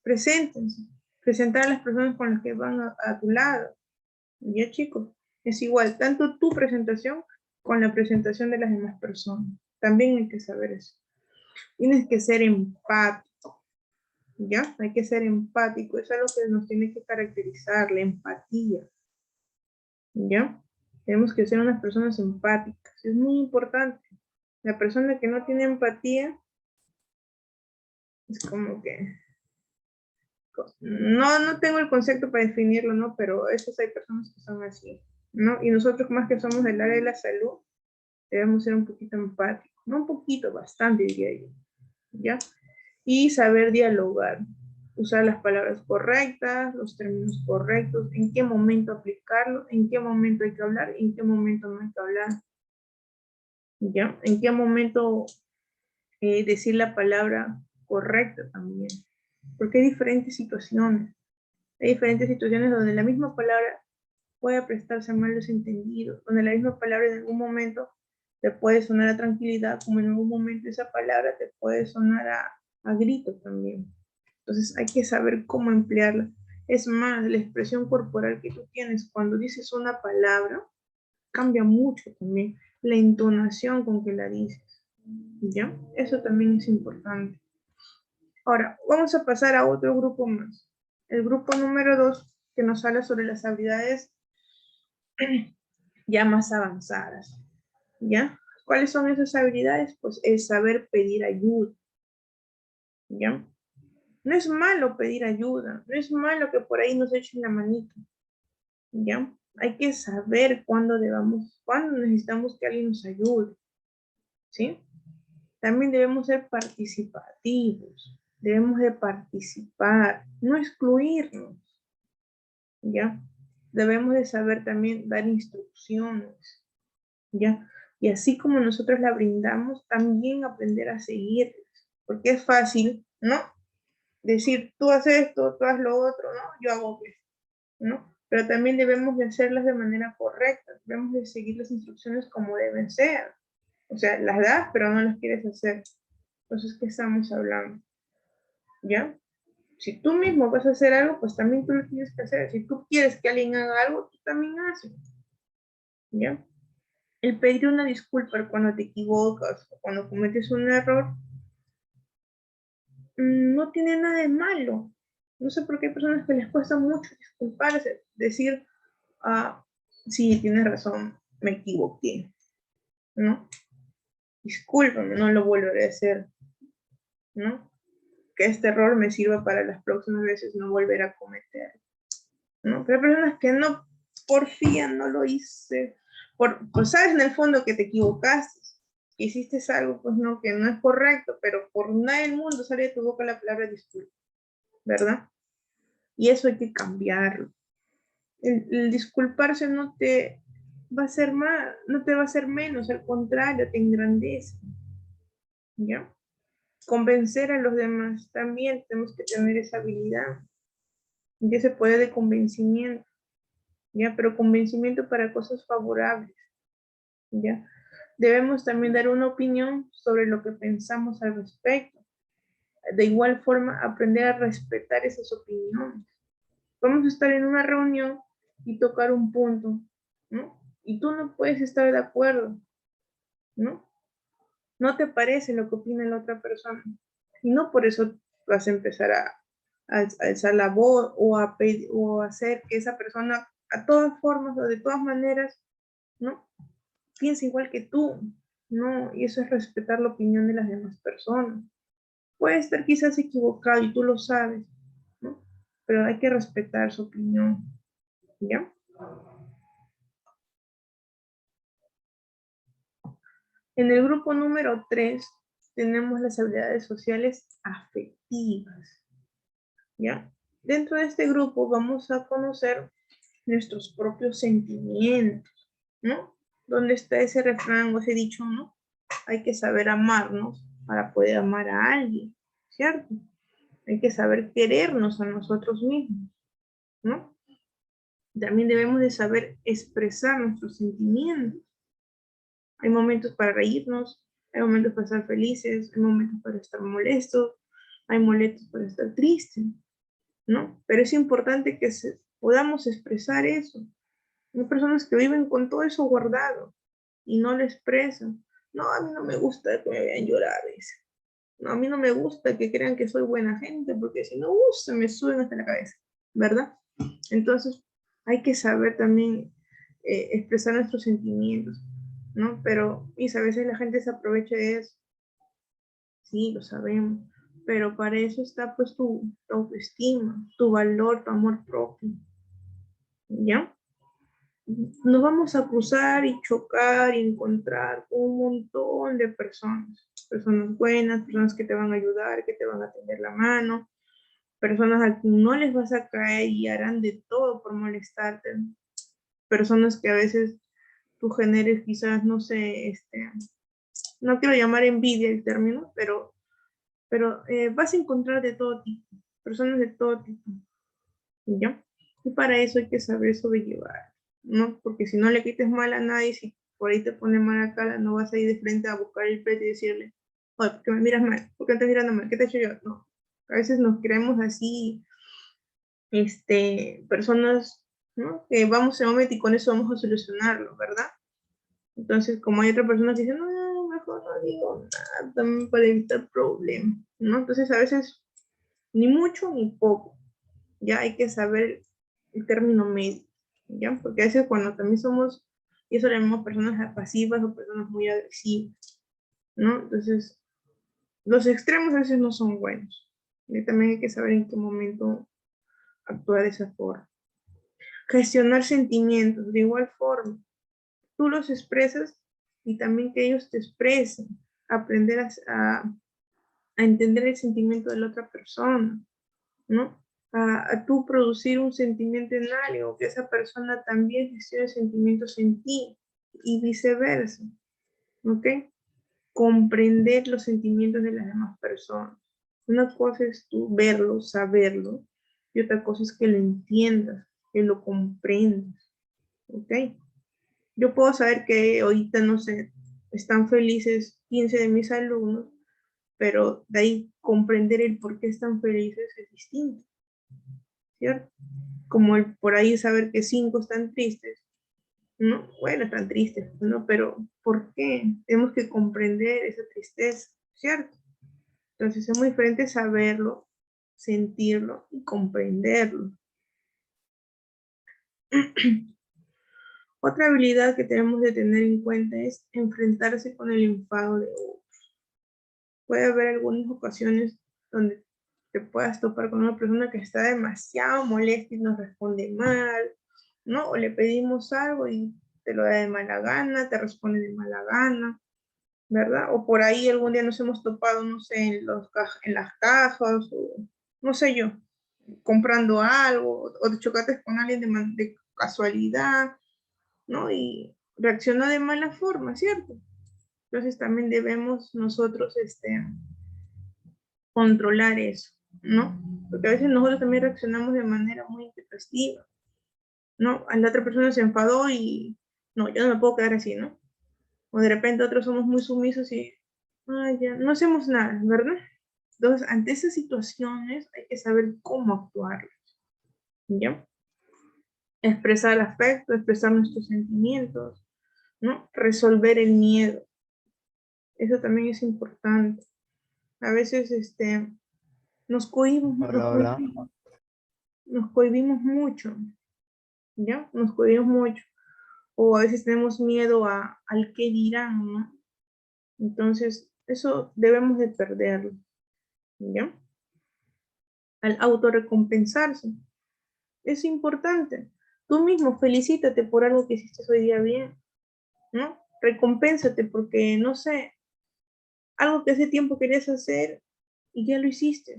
preséntense, presentar a las personas con las que van a tu lado. Ya, chicos, es igual, tanto tu presentación con la presentación de las demás personas. También hay que saber eso. Tienes que ser empático, ¿ya? Hay que ser empático, eso es lo que nos tiene que caracterizar, la empatía, ¿ya? Tenemos que ser unas personas empáticas, es muy importante. La persona que no tiene empatía es como que no tengo el concepto para definirlo, ¿no? Pero esas hay personas que son así, ¿no? Y nosotros más que somos del área de la salud, debemos ser un poquito empáticos, no un poquito, bastante diría yo, ¿ya? Y saber dialogar, usar las palabras correctas, los términos correctos, en qué momento aplicarlo, en qué momento hay que hablar, en qué momento no hay que hablar, ¿ya? En qué momento decir la palabra correcta también, porque hay diferentes situaciones. Hay diferentes situaciones donde la misma palabra puede prestarse a malos entendidos, donde la misma palabra en algún momento te puede sonar a tranquilidad, como en algún momento esa palabra te puede sonar a grito también. Entonces hay que saber cómo emplearla. Es más, la expresión corporal que tú tienes cuando dices una palabra cambia mucho también. La entonación con que la dices, ¿ya? Eso también es importante. Ahora, vamos a pasar a otro grupo más. El grupo número 2, que nos habla sobre las habilidades ya más avanzadas, ¿ya? ¿Cuáles son esas habilidades? Pues el saber pedir ayuda, ¿ya? No es malo pedir ayuda, no es malo que por ahí nos echen la manito, ¿ya? Hay que saber cuándo necesitamos que alguien nos ayude, ¿sí? También debemos ser participativos, debemos de participar, no excluirnos, ¿ya? Debemos de saber también dar instrucciones, ¿ya? Y así como nosotros la brindamos, también aprender a seguirlas, porque es fácil, ¿no? Decir, tú haces esto, tú haz lo otro, ¿no? Yo hago esto, ¿no? Pero también debemos de hacerlas de manera correcta, debemos de seguir las instrucciones como deben ser. O sea, las das, pero no las quieres hacer. Entonces, ¿qué estamos hablando? ¿Ya? Si tú mismo vas a hacer algo, pues también tú lo tienes que hacer. Si tú quieres que alguien haga algo, tú también haces. ¿Ya? El pedir una disculpa cuando te equivocas o cuando cometes un error no tiene nada de malo. No sé por qué hay personas que les cuesta mucho disculparse, decir, sí, tienes razón, me equivoqué, ¿no? Discúlpame, no lo volveré a hacer, ¿no? Que este error me sirva para las próximas veces no volver a cometer, ¿no? Pero hay personas que no, porfían, no lo hice, pues sabes en el fondo que te equivocaste, que hiciste algo, pues no, que no es correcto, pero por nada del mundo sale de tu boca la palabra disculpa, ¿verdad? Y eso hay que cambiarlo. El disculparse no te va a hacer más, no te va a hacer menos, al contrario, te engrandece, ¿ya? Convencer a los demás, también tenemos que tener esa habilidad, ya se puede de convencimiento, ¿ya? Pero convencimiento para cosas favorables, ¿ya? Debemos también dar una opinión sobre lo que pensamos al respecto. De igual forma, aprender a respetar esas opiniones. Vamos a estar en una reunión y tocar un punto, ¿no? Y tú no puedes estar de acuerdo, ¿no? No te parece lo que opina la otra persona. Y no por eso vas a empezar a alzar la voz o a pedir, o a hacer que esa persona, a todas formas o de todas maneras, ¿no? Piensa igual que tú, ¿no? Y eso es respetar la opinión de las demás personas. Puede estar quizás equivocado y tú lo sabes, ¿no? Pero hay que respetar su opinión, ¿ya? En el grupo número 3 tenemos las habilidades sociales afectivas, ¿ya? Dentro de este grupo vamos a conocer nuestros propios sentimientos, ¿no? ¿Dónde está ese refrán o ese dicho, no? Hay que saber amarnos para poder amar a alguien, ¿cierto? Hay que saber querernos a nosotros mismos, ¿no? También debemos de saber expresar nuestros sentimientos. Hay momentos para reírnos, hay momentos para estar felices, hay momentos para estar molestos, hay momentos para estar tristes, ¿no? Pero es importante que podamos expresar eso. Hay personas que viven con todo eso guardado y no lo expresan. No, a mí no me gusta que me vean llorar, dice. No, a mí no me gusta que crean que soy buena gente, porque si no, se me suben hasta la cabeza, ¿verdad? Entonces, hay que saber también expresar nuestros sentimientos, ¿no? Pero, y a veces la gente se aprovecha de eso. Sí, lo sabemos. Pero para eso está pues tu autoestima, tu valor, tu amor propio. ¿Ya? Nos vamos a cruzar y chocar y encontrar un montón de personas. Personas buenas, personas que te van a ayudar, que te van a tender la mano, personas a quien no les vas a caer y harán de todo por molestarte. Personas que a veces tú generes quizás, no sé, no quiero llamar envidia el término, pero vas a encontrar de todo tipo, personas de todo tipo, ¿ya? Y para eso hay que saber sobrellevar, ¿no? Porque si no le quites mal a nadie, si por ahí te pone mala cara, no vas a ir de frente a buscar el pleito y decirle, oye, ¿por qué me miras mal? ¿Por qué me estás mirando mal? ¿Qué te he hecho yo? No. A veces nos creemos así, personas, ¿no? Que vamos en un momento y con eso vamos a solucionarlo, ¿verdad? Entonces, como hay otra persona que dice, no, mejor no digo nada, también para evitar problemas, ¿no? Entonces, a veces, ni mucho ni poco, ya hay que saber el término medio, ¿ya? Porque a veces cuando también somos, y eso le llamamos personas pasivas o personas muy agresivas, ¿no? Entonces, los extremos a veces no son buenos, y también hay que saber en qué momento actuar de esa forma. Gestionar sentimientos, de igual forma, tú los expresas y también que ellos te expresen, aprender a entender el sentimiento de la otra persona, ¿no? A tú producir un sentimiento en algo, que esa persona también gestione sentimientos en ti y viceversa, ¿ok? Comprender los sentimientos de las demás personas. Una cosa es tú verlo, saberlo, y otra cosa es que lo entiendas, que lo comprendas, ¿ok? Yo puedo saber que ahorita, no sé, están felices 15 de mis alumnos, pero de ahí comprender el por qué están felices es distinto, ¿cierto? Como el por ahí saber que 5 están tristes, ¿no? Bueno, están tristes, ¿no? Pero ¿por qué? Tenemos que comprender esa tristeza, ¿cierto? Entonces es muy diferente saberlo, sentirlo y comprenderlo. Otra habilidad que tenemos de tener en cuenta es enfrentarse con el enfado de otros. Puede haber algunas ocasiones donde te puedas topar con una persona que está demasiado molesta y nos responde mal, ¿no? O le pedimos algo y te lo da de mala gana, te responde de mala gana, ¿verdad? O por ahí algún día nos hemos topado, no sé, en las cajas, o no sé yo, comprando algo, o te chocaste con alguien de casualidad, ¿no? Y reaccionó de mala forma, ¿cierto? Entonces también debemos nosotros controlar eso, ¿no? Porque a veces nosotros también reaccionamos de manera muy intempestiva, ¿no? A la otra persona se enfadó y no, yo no me puedo quedar así, ¿no? O de repente otros somos muy sumisos y ya, no hacemos nada, ¿verdad? Entonces, ante esas situaciones hay que saber cómo actuar, ¿ya? Expresar afecto, expresar nuestros sentimientos, ¿no? Resolver el miedo. Eso también es importante. A veces nos cohibimos mucho, ¿ya? Nos cohibimos mucho. O a veces tenemos miedo al qué dirán, ¿no? Entonces, eso debemos de perderlo, ¿ya? Al autorrecompensarse. Es importante. Tú mismo felicítate por algo que hiciste hoy día bien, ¿no? Recompénsate porque, no sé, algo que hace tiempo querías hacer y ya lo hiciste,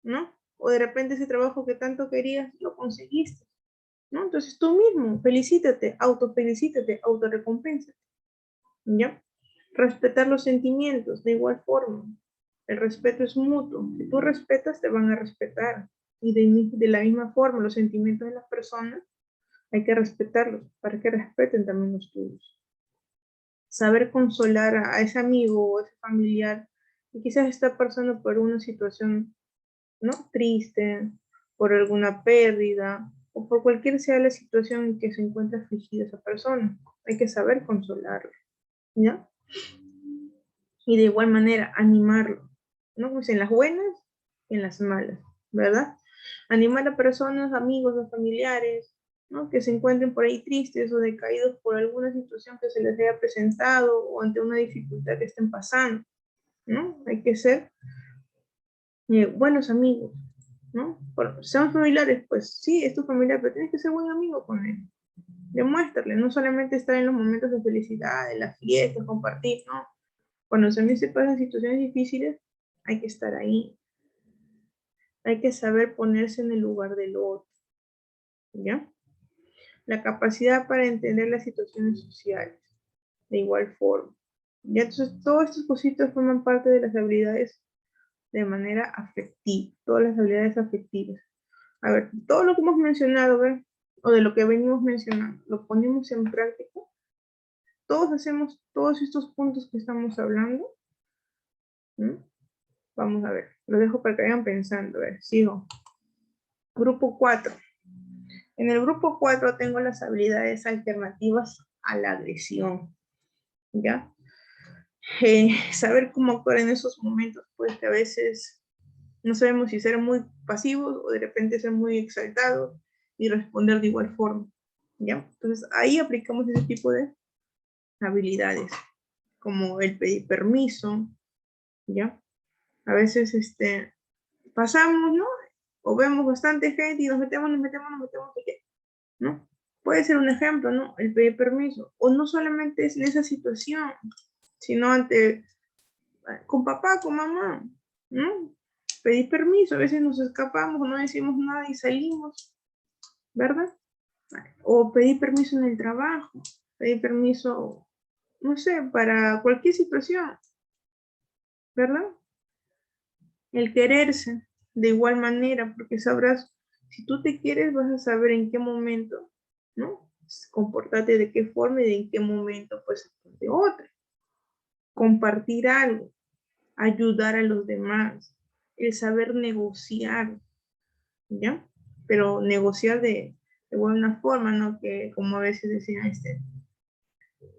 ¿no? O de repente ese trabajo que tanto querías, lo conseguiste, ¿no? Entonces tú mismo, felicítate, autorrecompénsate, ¿ya? Respetar los sentimientos de igual forma. El respeto es mutuo. Si tú respetas, te van a respetar. Y de la misma forma, los sentimientos de las personas hay que respetarlos para que respeten también los tuyos. Saber consolar a ese amigo o a ese familiar que quizás está pasando por una situación, ¿no? Triste, por alguna pérdida o por cualquier sea la situación en que se encuentra afligida esa persona. Hay que saber consolarlo, ¿ya? Y de igual manera animarlo, ¿no? Pues en las buenas y en las malas, ¿verdad? Animar a personas, amigos o familiares, ¿no? Que se encuentren por ahí tristes o decaídos por alguna situación que se les haya presentado o ante una dificultad que estén pasando, ¿no? Hay que ser buenos amigos, ¿no? Sean familiares, pues sí, es tu familiar, pero tienes que ser buen amigo con él. Demuéstrale, no solamente estar en los momentos de felicidad, de las fiestas, compartir, ¿no? Cuando también se pasan situaciones difíciles, hay que estar ahí. Hay que saber ponerse en el lugar del otro, ¿ya? La capacidad para entender las situaciones sociales, de igual forma. ¿Ya? Entonces, todas estas cositas forman parte de las habilidades de manera afectiva, todas las habilidades afectivas. A ver, todo lo que hemos mencionado, ¿ver? O de lo que venimos mencionando, lo ponemos en práctica. Todos hacemos todos estos puntos que estamos hablando. ¿Mm? Vamos a ver, lo dejo para que vayan pensando. A ver, sigo. Grupo 4. En el grupo 4 tengo las habilidades alternativas a la agresión, ¿ya? Saber cómo actuar en esos momentos, pues que a veces no sabemos si ser muy pasivos o de repente ser muy exaltados y responder de igual forma, ¿ya? Entonces ahí aplicamos ese tipo de habilidades, como el pedir permiso, ¿ya? A veces pasamos, ¿no? O vemos bastante gente y nos metemos, ¿no? Puede ser un ejemplo, ¿no? El pedir permiso. O no solamente es en esa situación, sino con papá, con mamá, ¿no? Pedir permiso, a veces nos escapamos, no decimos nada y salimos, ¿verdad? O pedir permiso en el trabajo, pedir permiso, no sé, para cualquier situación, ¿verdad? El quererse de igual manera, porque sabrás, si tú te quieres, vas a saber en qué momento, ¿no? Comportarte de qué forma y de en qué momento, pues, de otra. Compartir algo, ayudar a los demás, el saber negociar, ¿ya? Pero negociar de buena forma, ¿no? Que como a veces decían,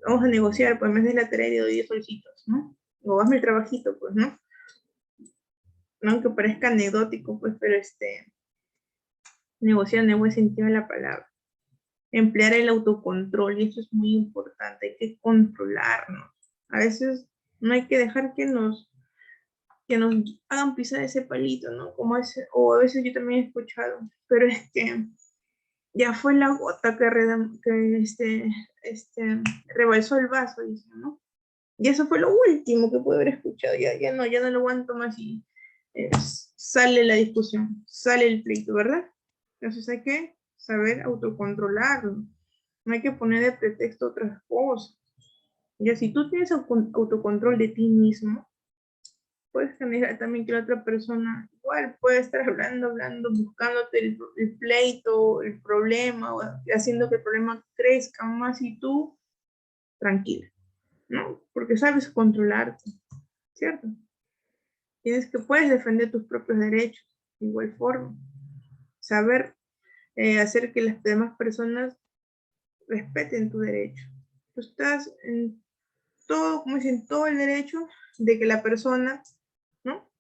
vamos a negociar, pues en vez de la tarea de 10 solcitos, ¿no? O hazme el trabajito, pues, ¿no? No aunque parezca anecdótico, pues, pero negociar en el buen sentido de la palabra, emplear el autocontrol, y eso es muy importante, hay que controlarnos. A veces no hay que dejar que nos hagan pisar ese palito, ¿no? Como ese, o a veces yo también he escuchado, pero es que ya fue la gota que rebalsó el vaso, dicen, ¿no? Y eso fue lo último que pude haber escuchado, ya no lo aguanto más y sale la discusión, sale el pleito, ¿verdad? Entonces hay que saber autocontrolarlo, no hay que poner de pretexto otras cosas. Ya si tú tienes autocontrol de ti mismo, puedes generar también que la otra persona igual puede estar hablando, buscándote el pleito, el problema, o haciendo que el problema crezca más y tú tranquila, ¿no? Porque sabes controlarte, ¿cierto? Puedes defender tus propios derechos de igual forma. Saber hacer que las demás personas respeten tu derecho. Tú estás en todo, como dicen, todo el derecho de que la persona, ¿no?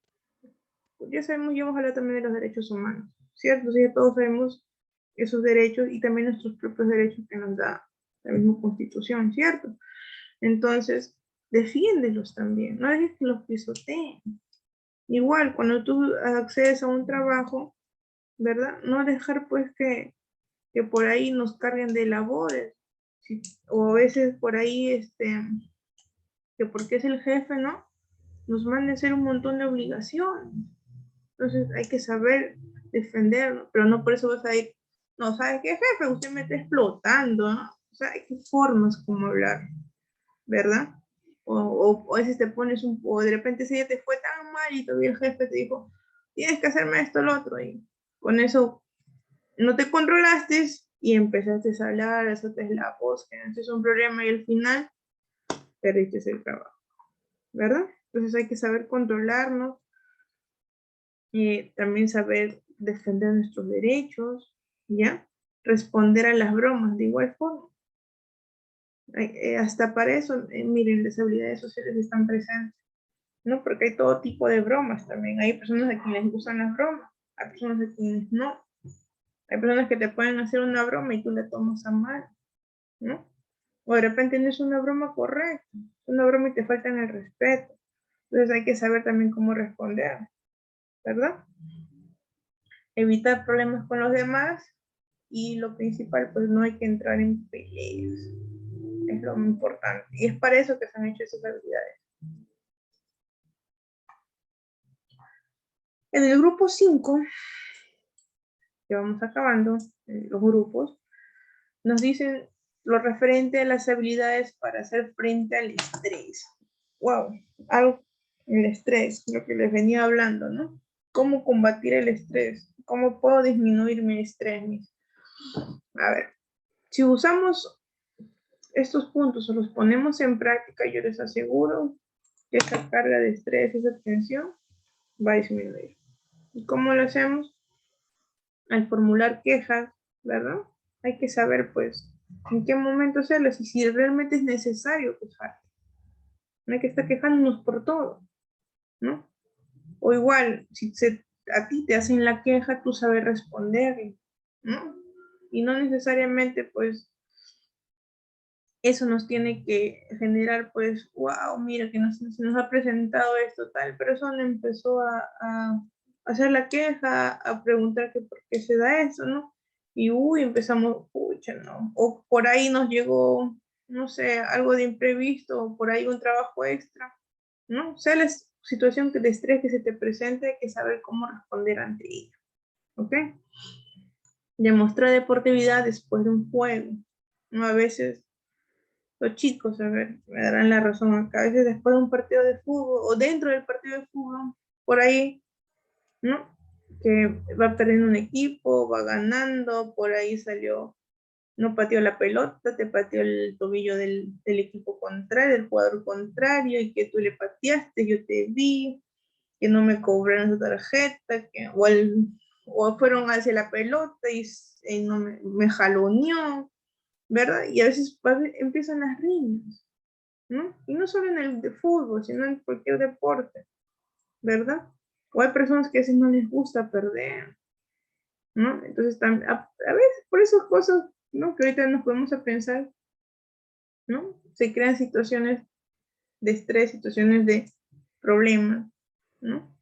Ya sabemos, ya hemos hablado también de los derechos humanos, ¿cierto? Sí, todos sabemos esos derechos y también nuestros propios derechos que nos da la misma Constitución, ¿cierto? Entonces, defiéndelos también, no dejes que los pisoteen. Igual, cuando tú accedes a un trabajo, ¿verdad? No dejar pues que por ahí nos carguen de labores, ¿sí? O a veces por ahí, que porque es el jefe, ¿no? Nos manda a hacer un montón de obligaciones. Entonces hay que saber defendernos, pero no por eso vas a ir, no, ¿sabes qué, jefe? Usted me está explotando, ¿no? O sea, hay formas como hablar, ¿verdad? O a veces te pones o de repente ese día te fue tan mal y todavía el jefe te dijo, tienes que hacerme esto, lo otro, y con eso no te controlaste y empezaste a hablar, eso te es la voz, que no es un problema y al final perdiste el trabajo, ¿verdad? Entonces hay que saber controlarnos y también saber defender nuestros derechos, ¿ya? Responder a las bromas de igual forma. Hasta para eso, miren, las habilidades sociales están presentes, ¿no? Porque hay todo tipo de bromas también. Hay personas a quienes les gustan las bromas, hay personas a quienes no. Hay personas que te pueden hacer una broma y tú la tomas a mal, ¿no? O de repente no es una broma correcta, es una broma y te faltan el respeto. Entonces hay que saber también cómo responder, ¿verdad? Evitar problemas con los demás y lo principal, pues no hay que entrar en peleas. Es lo muy importante. Y es para eso que se han hecho esas habilidades. En el grupo 5, que vamos acabando, los grupos, nos dicen lo referente a las habilidades para hacer frente al estrés. Wow, el estrés, lo que les venía hablando, ¿no? ¿Cómo combatir el estrés? ¿Cómo puedo disminuir mi estrés? A ver, si usamos estos puntos o los ponemos en práctica, yo les aseguro que esa carga de estrés, esa tensión, va a disminuir. ¿Y cómo lo hacemos? Al formular quejas, ¿verdad? Hay que saber, pues, en qué momento hacerlas y si realmente es necesario quejar. No hay que estar quejándonos por todo, ¿no? O igual, si a ti te hacen la queja, tú sabes responder, ¿no? Y no necesariamente, pues, eso nos tiene que generar, pues, wow, mira que se nos ha presentado esto, tal persona empezó a hacer la queja, a preguntar que por qué se da eso, ¿no? Y empezamos, pucha, ¿no? O por ahí nos llegó, no sé, algo de imprevisto, o por ahí un trabajo extra, ¿no? O sea, la situación de estrés que se te presente, hay que saber cómo responder ante ella, ¿ok? Demostrar deportividad después de un juego, ¿no? A veces los chicos, a ver, me darán la razón acá, a veces después de un partido de fútbol o dentro del partido de fútbol, por ahí, ¿no? Que va perdiendo un equipo, va ganando, por ahí salió, no pateó la pelota, te pateó el tobillo del equipo contrario, del jugador contrario, y que tú le pateaste, yo te vi, que no me cobraron su tarjeta, o fueron hacia la pelota y no me jaloneó, ¿verdad? Y a veces empiezan las riñas, ¿no? Y no solo en el de fútbol, sino en cualquier deporte, ¿verdad? O hay personas que a veces no les gusta perder, ¿no? Entonces, a veces por esas cosas ¿no? Que ahorita nos podemos a pensar, ¿no? Se crean situaciones de estrés, situaciones de problemas, ¿no?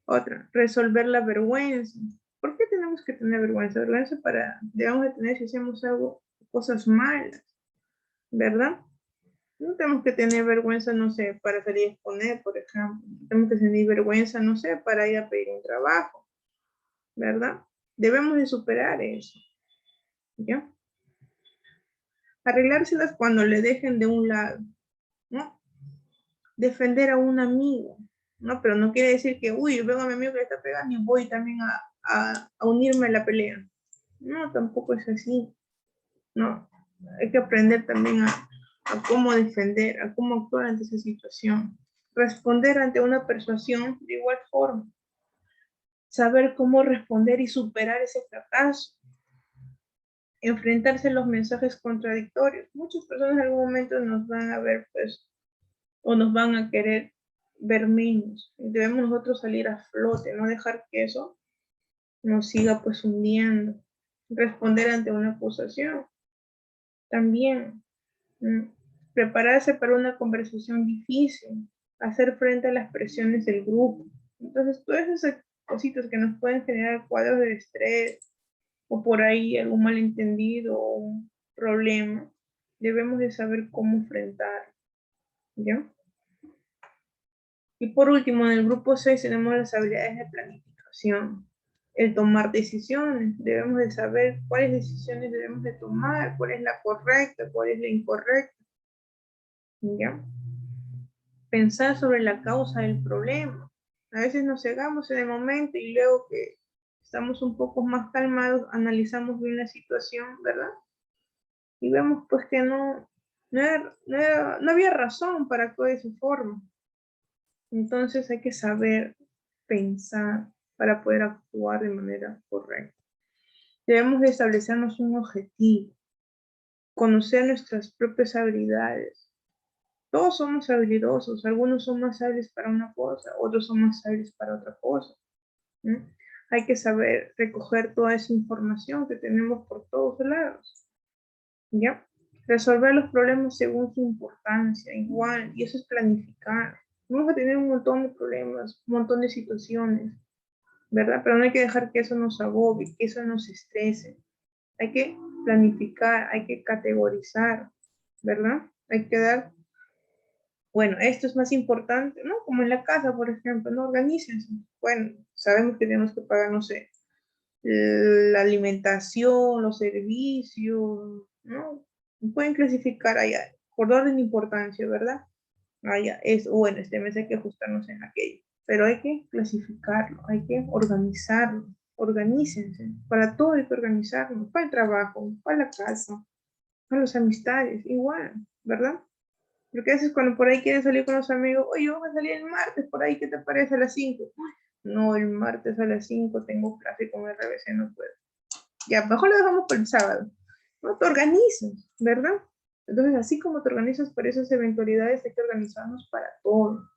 Otra, resolver la vergüenza. ¿Por qué tenemos que tener vergüenza? Vergüenza debemos de tener si hacemos algo, cosas malas, ¿verdad? No tenemos que tener vergüenza, no sé, para salir a exponer, por ejemplo. Tenemos que tener vergüenza, no sé, para ir a pedir un trabajo, ¿verdad? Debemos de superar eso, ¿ya? Arreglárselas cuando le dejen de un lado, ¿no? Defender a un amigo, ¿no? Pero no quiere decir que, uy, veo a mi amigo que le está pegando y voy también a unirme a la pelea. No, tampoco es así. No, hay que aprender también a cómo defender, a cómo actuar ante esa situación. Responder ante una persuasión de igual forma. Saber cómo responder y superar ese fracaso. Enfrentarse a los mensajes contradictorios. Muchas personas en algún momento nos van a ver, pues, o nos van a querer ver menos. Debemos nosotros salir a flote, no dejar que eso nos siga, pues, hundiendo. Responder ante una acusación. También, prepararse para una conversación difícil, hacer frente a las presiones del grupo. Entonces, todas esas cositas que nos pueden generar cuadros de estrés, o por ahí algún malentendido o un problema, debemos de saber cómo enfrentar, ¿ya? Y por último, en el grupo 6 tenemos las habilidades de planificación, el tomar decisiones. Debemos de saber cuáles decisiones debemos de tomar, cuál es la correcta, cuál es la incorrecta, ¿ya? Pensar sobre la causa del problema. A veces nos cegamos en el momento y luego que estamos un poco más calmados, analizamos bien la situación, ¿verdad? Y vemos pues que no había razón para actuar de esa forma. Entonces hay que saber pensar para poder actuar de manera correcta. Debemos de establecernos un objetivo, conocer nuestras propias habilidades. Todos somos habilidosos, algunos son más hábiles para una cosa, otros son más hábiles para otra cosa. Hay que saber recoger toda esa información que tenemos por todos lados, ¿ya? Resolver los problemas según su importancia, igual, y eso es planificar. Vamos a tener un montón de problemas, un montón de situaciones, ¿verdad? Pero no hay que dejar que eso nos agobie, que eso nos estrese. Hay que planificar, hay que categorizar, ¿verdad? Hay que dar, bueno, esto es más importante, ¿no? Como en la casa, por ejemplo, ¿no? Organícense. Bueno, sabemos que tenemos que pagar, no sé, la alimentación, los servicios, ¿no? Pueden clasificar allá, por orden de importancia, ¿verdad? Allá es, bueno, este mes hay que ajustarnos en aquello, pero hay que clasificarlo, hay que organizarlo, organícense, para todo hay que organizarnos, para el trabajo, para la casa, para las amistades, igual, ¿verdad? Porque a veces cuando por ahí quieres salir con los amigos, oye, vamos a salir el martes, por ahí, ¿qué te parece a las 5? No, el martes a las 5 tengo clase con RBC, no puedo. Ya, mejor lo dejamos por el sábado. No te organizas, ¿verdad? Entonces, así como te organizas para esas eventualidades, hay que organizarnos para todo.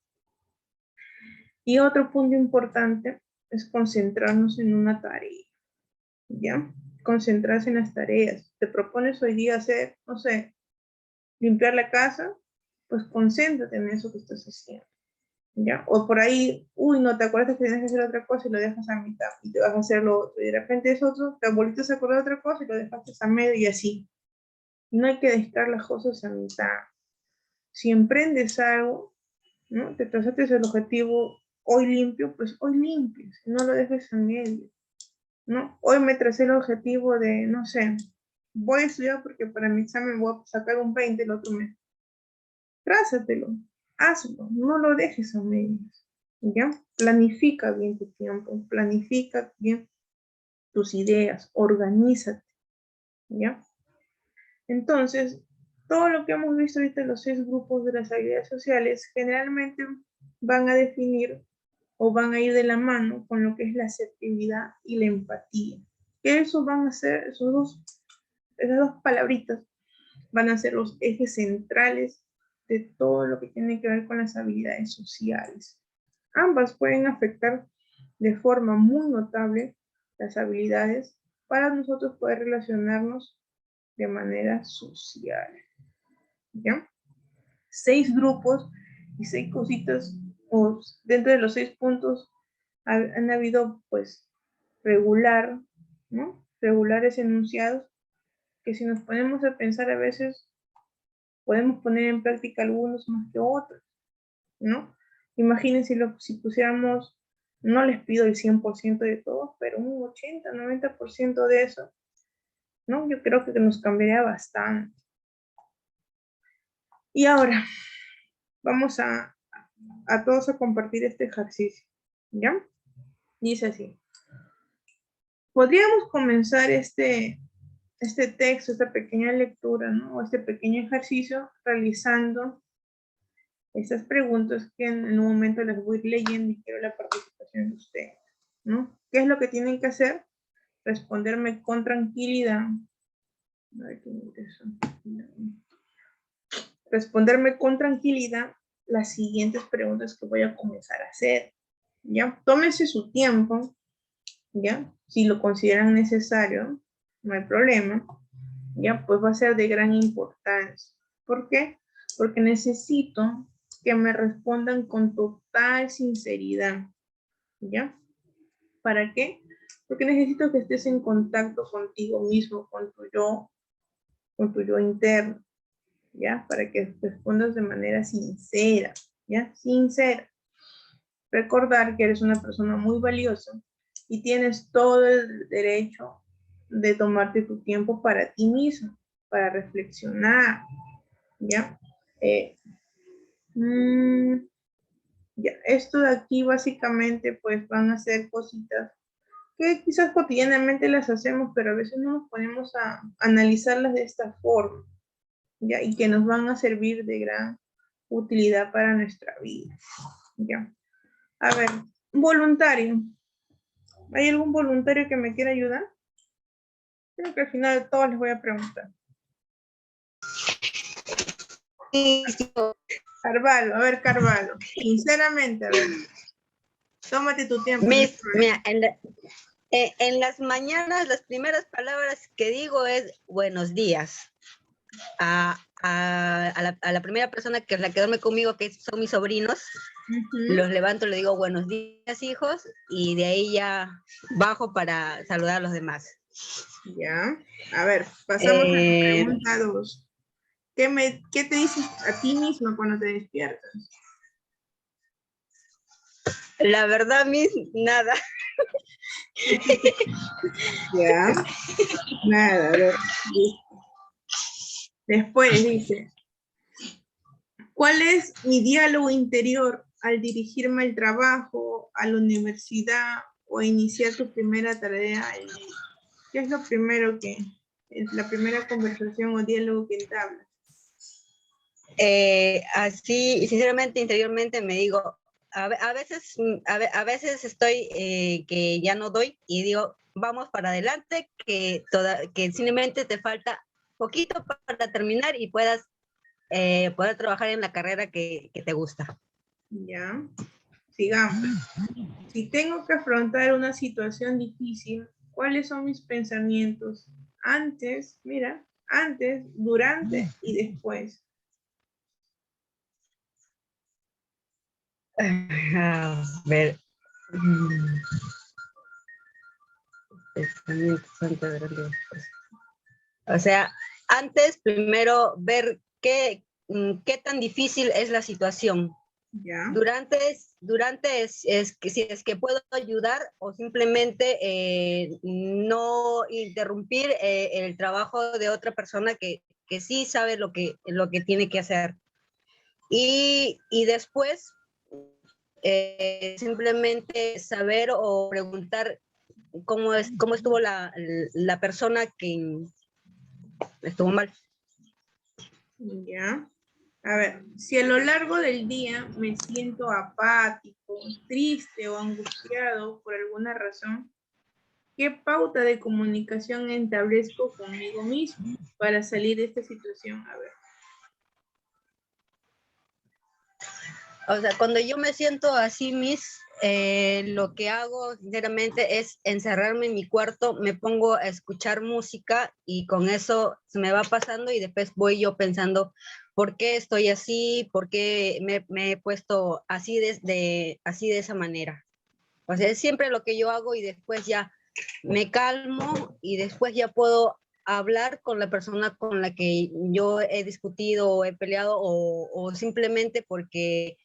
Y otro punto importante es concentrarnos en una tarea, ¿ya? Concentrarse en las tareas. Te propones hoy día hacer, no sé, limpiar la casa, pues concéntrate en eso que estás haciendo, ¿ya? O por ahí, uy, no te acuerdas que tienes que hacer otra cosa y lo dejas a mitad y te vas a hacer lo otro. Y de repente es otro, te volviste a acordar de otra cosa y lo dejaste a medio y así. No hay que dejar las cosas a mitad. Si emprendes algo, ¿no? Te trazaste el objetivo hoy limpio, pues hoy limpias, no lo dejes a medio, ¿no? Hoy me tracé el objetivo de, no sé, voy a estudiar porque para mi examen voy a sacar un 20 el otro mes. Trázatelo, hazlo, no lo dejes a medias, ¿ya? Planifica bien tu tiempo, planifica bien tus ideas, organízate, ¿ya? Entonces, todo lo que hemos visto ahorita en los 6 grupos de las habilidades sociales generalmente van a definir o van a ir de la mano con lo que es la asertividad y la empatía. Que eso van a ser, esas dos palabritas van a ser los ejes centrales de todo lo que tiene que ver con las habilidades sociales. Ambas pueden afectar de forma muy notable las habilidades para nosotros poder relacionarnos de manera social. ¿Ya? 6 grupos y 6 cositas, o dentro de los 6 puntos han habido, pues, regular, ¿no? Regulares enunciados, que si nos ponemos a pensar a veces, podemos poner en práctica algunos más que otros, ¿no? Imagínense si pusiéramos, no les pido el 100% de todos, pero un 80, 90% de eso, ¿no? Yo creo que nos cambiaría bastante. Y ahora, vamos a todos a compartir este ejercicio, ¿ya? Dice así. Podríamos comenzar este texto, esta pequeña lectura, ¿no? O este pequeño ejercicio realizando estas preguntas que en un momento les voy a ir leyendo y quiero la participación de ustedes, ¿no? ¿Qué es lo que tienen que hacer? Responderme con tranquilidad. A ver, ¿qué es eso? Responderme con tranquilidad las siguientes preguntas que voy a comenzar a hacer, ¿ya? Tómense su tiempo, ¿ya? Si lo consideran necesario, no hay problema, ¿ya? Pues va a ser de gran importancia. ¿Por qué? Porque necesito que me respondan con total sinceridad, ¿ya? ¿Para qué? Porque necesito que estés en contacto contigo mismo, con tu yo interno, ¿ya? Para que respondas de manera sincera, ¿ya? Sincera. Recordar que eres una persona muy valiosa y tienes todo el derecho de tomarte tu tiempo para ti mismo, para reflexionar, ¿ya? Ya, esto de aquí básicamente pues van a ser cositas que quizás cotidianamente las hacemos, pero a veces no nos ponemos a analizarlas de esta forma, ¿ya? Y que nos van a servir de gran utilidad para nuestra vida, ¿ya? A ver, voluntario. ¿Hay algún voluntario que me quiera ayudar? Creo que al final de todos les voy a preguntar. Carvalho, a ver, Carvalho. Sinceramente, a ver. Tómate tu tiempo. Mira, en las mañanas las primeras palabras que digo es buenos días. A la primera persona que es la que duerme conmigo, que son mis sobrinos, los levanto, le digo buenos días, hijos, y de ahí ya bajo para saludar a los demás. Ya, a ver, pasamos a la pregunta 2. ¿Qué te dices a ti mismo cuando te despiertas? La verdad, nada. Ya, nada, a ver. Después dice, ¿cuál es mi diálogo interior al dirigirme al trabajo, a la universidad o a iniciar tu primera tarea? ¿Qué es lo primero es la primera conversación o diálogo que entablas? Así, sinceramente, interiormente me digo, a veces estoy que ya no doy y digo, vamos para adelante, que simplemente te falta poquito para terminar y puedas poder trabajar en la carrera que te gusta. Ya, sigamos. Si tengo que afrontar una situación difícil, ¿cuáles son mis pensamientos? Antes, mira, antes, durante y después. A ver. O sea, antes primero ver qué tan difícil es la situación. Ya. Durante es que si es que puedo ayudar o simplemente no interrumpir el trabajo de otra persona que sí sabe lo que tiene que hacer. Y después simplemente saber o preguntar cómo estuvo la persona que estuvo mal. Ya. A ver, si a lo largo del día me siento apático, triste o angustiado por alguna razón, ¿qué pauta de comunicación establezco conmigo mismo para salir de esta situación? A ver. O sea, cuando yo me siento así, lo que hago sinceramente es encerrarme en mi cuarto, me pongo a escuchar música y con eso se me va pasando y después voy yo pensando por qué estoy así, por qué me he puesto así así de esa manera. O sea, es siempre lo que yo hago y después ya me calmo y después ya puedo hablar con la persona con la que yo he discutido o he peleado o simplemente porque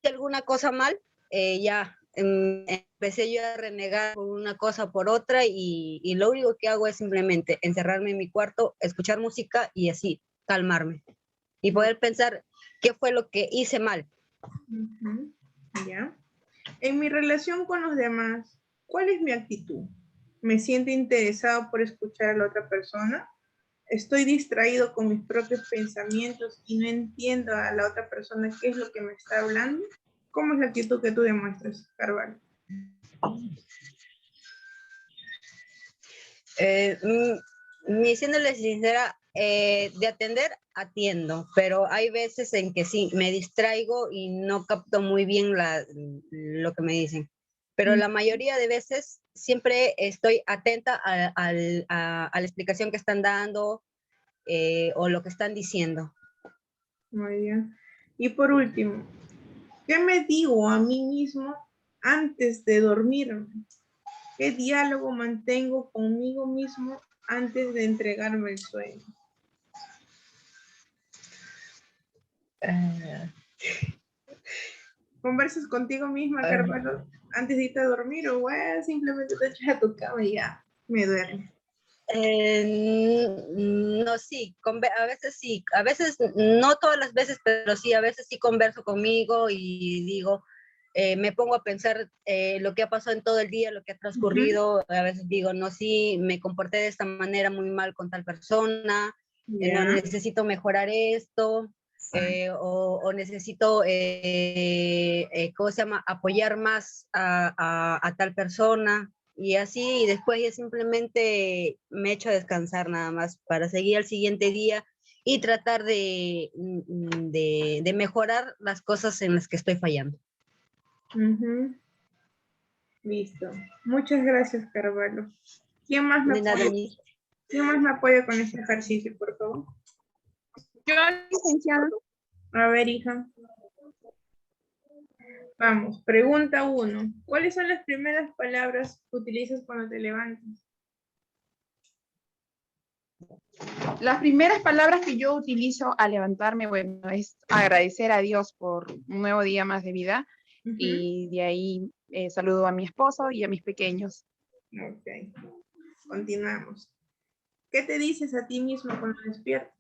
alguna cosa mal, ya empecé yo a renegar por una cosa por otra y lo único que hago es simplemente encerrarme en mi cuarto, escuchar música y así calmarme y poder pensar qué fue lo que hice mal. Ujú, ¿ya? En mi relación con los demás, ¿cuál es mi actitud? ¿Me siento interesado por escuchar a la otra persona? ¿Estoy distraído con mis propios pensamientos y no entiendo a la otra persona qué es lo que me está hablando? ¿Cómo es la actitud que tú demuestras, Carvalho? Siéndole sincera, de atender, atiendo, pero hay veces en que sí, me distraigo y no capto muy bien lo que me dicen. Pero la mayoría de veces siempre estoy atenta a la explicación que están dando o lo que están diciendo. Muy bien. Y por último, ¿qué me digo a mí mismo antes de dormirme? ¿Qué diálogo mantengo conmigo mismo antes de entregarme el sueño? ¿Conversas contigo misma, Carvalho, antes de irte a dormir o simplemente te echas a tu cama y ya me duermo? No, sí, a veces, no todas las veces, pero sí, a veces sí converso conmigo y digo, me pongo a pensar lo que ha pasado en todo el día, lo que ha transcurrido, a veces digo, no, sí, me comporté de esta manera muy mal con tal persona, no, necesito mejorar esto, o necesito, ¿cómo se llama?, apoyar más a tal persona. Y así, y después ya simplemente me echo a descansar nada más para seguir al siguiente día y tratar de mejorar las cosas en las que estoy fallando. Listo. Muchas gracias, Carvalho. ¿Quién más me De nada, apoya? Miss. ¿Quién más me apoya con este ejercicio, por favor? Yo, licenciada. A ver, hija. Vamos, pregunta 1. ¿Cuáles son las primeras palabras que utilizas cuando te levantas? Las primeras palabras que yo utilizo al levantarme, bueno, es agradecer a Dios por un nuevo día más de vida y de ahí saludo a mi esposo y a mis pequeños. Ok, continuamos. ¿Qué te dices a ti mismo cuando despiertas?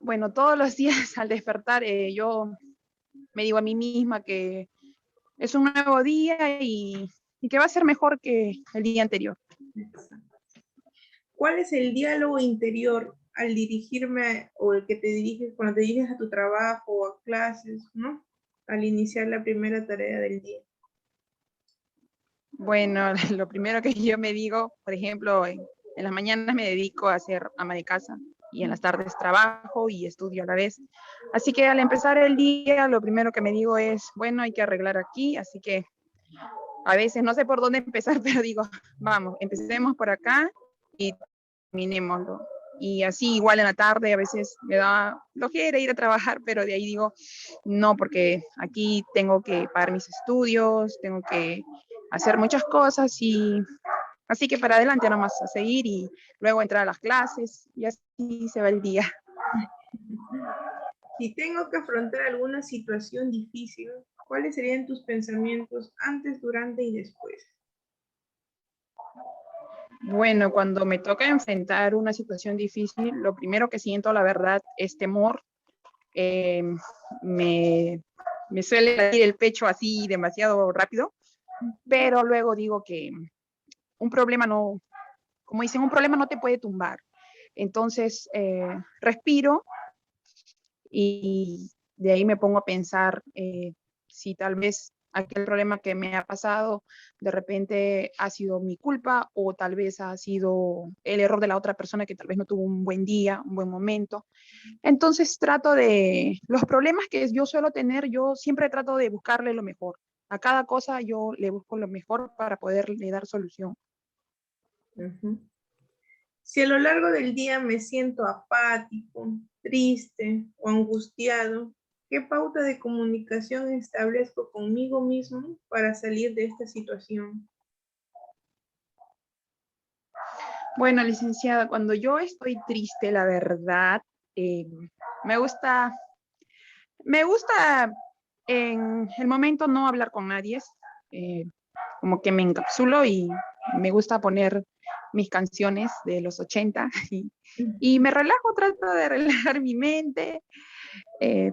Bueno, todos los días al despertar yo me digo a mí misma que es un nuevo día y que va a ser mejor que el día anterior. ¿Cuál es el diálogo interior al dirigirme o el que te diriges cuando te diriges a tu trabajo o a clases, ¿no? Al iniciar la primera tarea del día. Bueno, lo primero que yo me digo, por ejemplo, en las mañanas me dedico a ser ama de casa y en las tardes trabajo y estudio a la vez. Así que al empezar el día, lo primero que me digo es, bueno, hay que arreglar aquí, así que a veces no sé por dónde empezar, pero digo, vamos, empecemos por acá y terminémoslo. Y así igual en la tarde a veces me da flojera ir a trabajar, pero de ahí digo, no, porque aquí tengo que pagar mis estudios, tengo que hacer muchas cosas y así que para adelante nomás a seguir y luego entrar a las clases y así se va el día. Si tengo que afrontar alguna situación difícil, ¿cuáles serían tus pensamientos antes, durante y después? Bueno, cuando me toca enfrentar una situación difícil, lo primero que siento, la verdad, es temor. Me suele latir el pecho así demasiado rápido, pero luego digo que un problema no, como dicen, un problema no te puede tumbar. Entonces, respiro y de ahí me pongo a pensar si tal vez aquel problema que me ha pasado de repente ha sido mi culpa o tal vez ha sido el error de la otra persona que tal vez no tuvo un buen día, un buen momento. Entonces trato de, los problemas que yo suelo tener, yo siempre trato de buscarle lo mejor. A cada cosa yo le busco lo mejor para poderle dar solución. Ujú. Si a lo largo del día me siento apático, triste o angustiado, ¿qué pauta de comunicación establezco conmigo mismo para salir de esta situación? Bueno, licenciada, cuando yo estoy triste, la verdad, me gusta en el momento no hablar con nadie, como que me encapsulo y me gusta poner mis canciones de los 80 y me relajo, trato de relajar mi mente,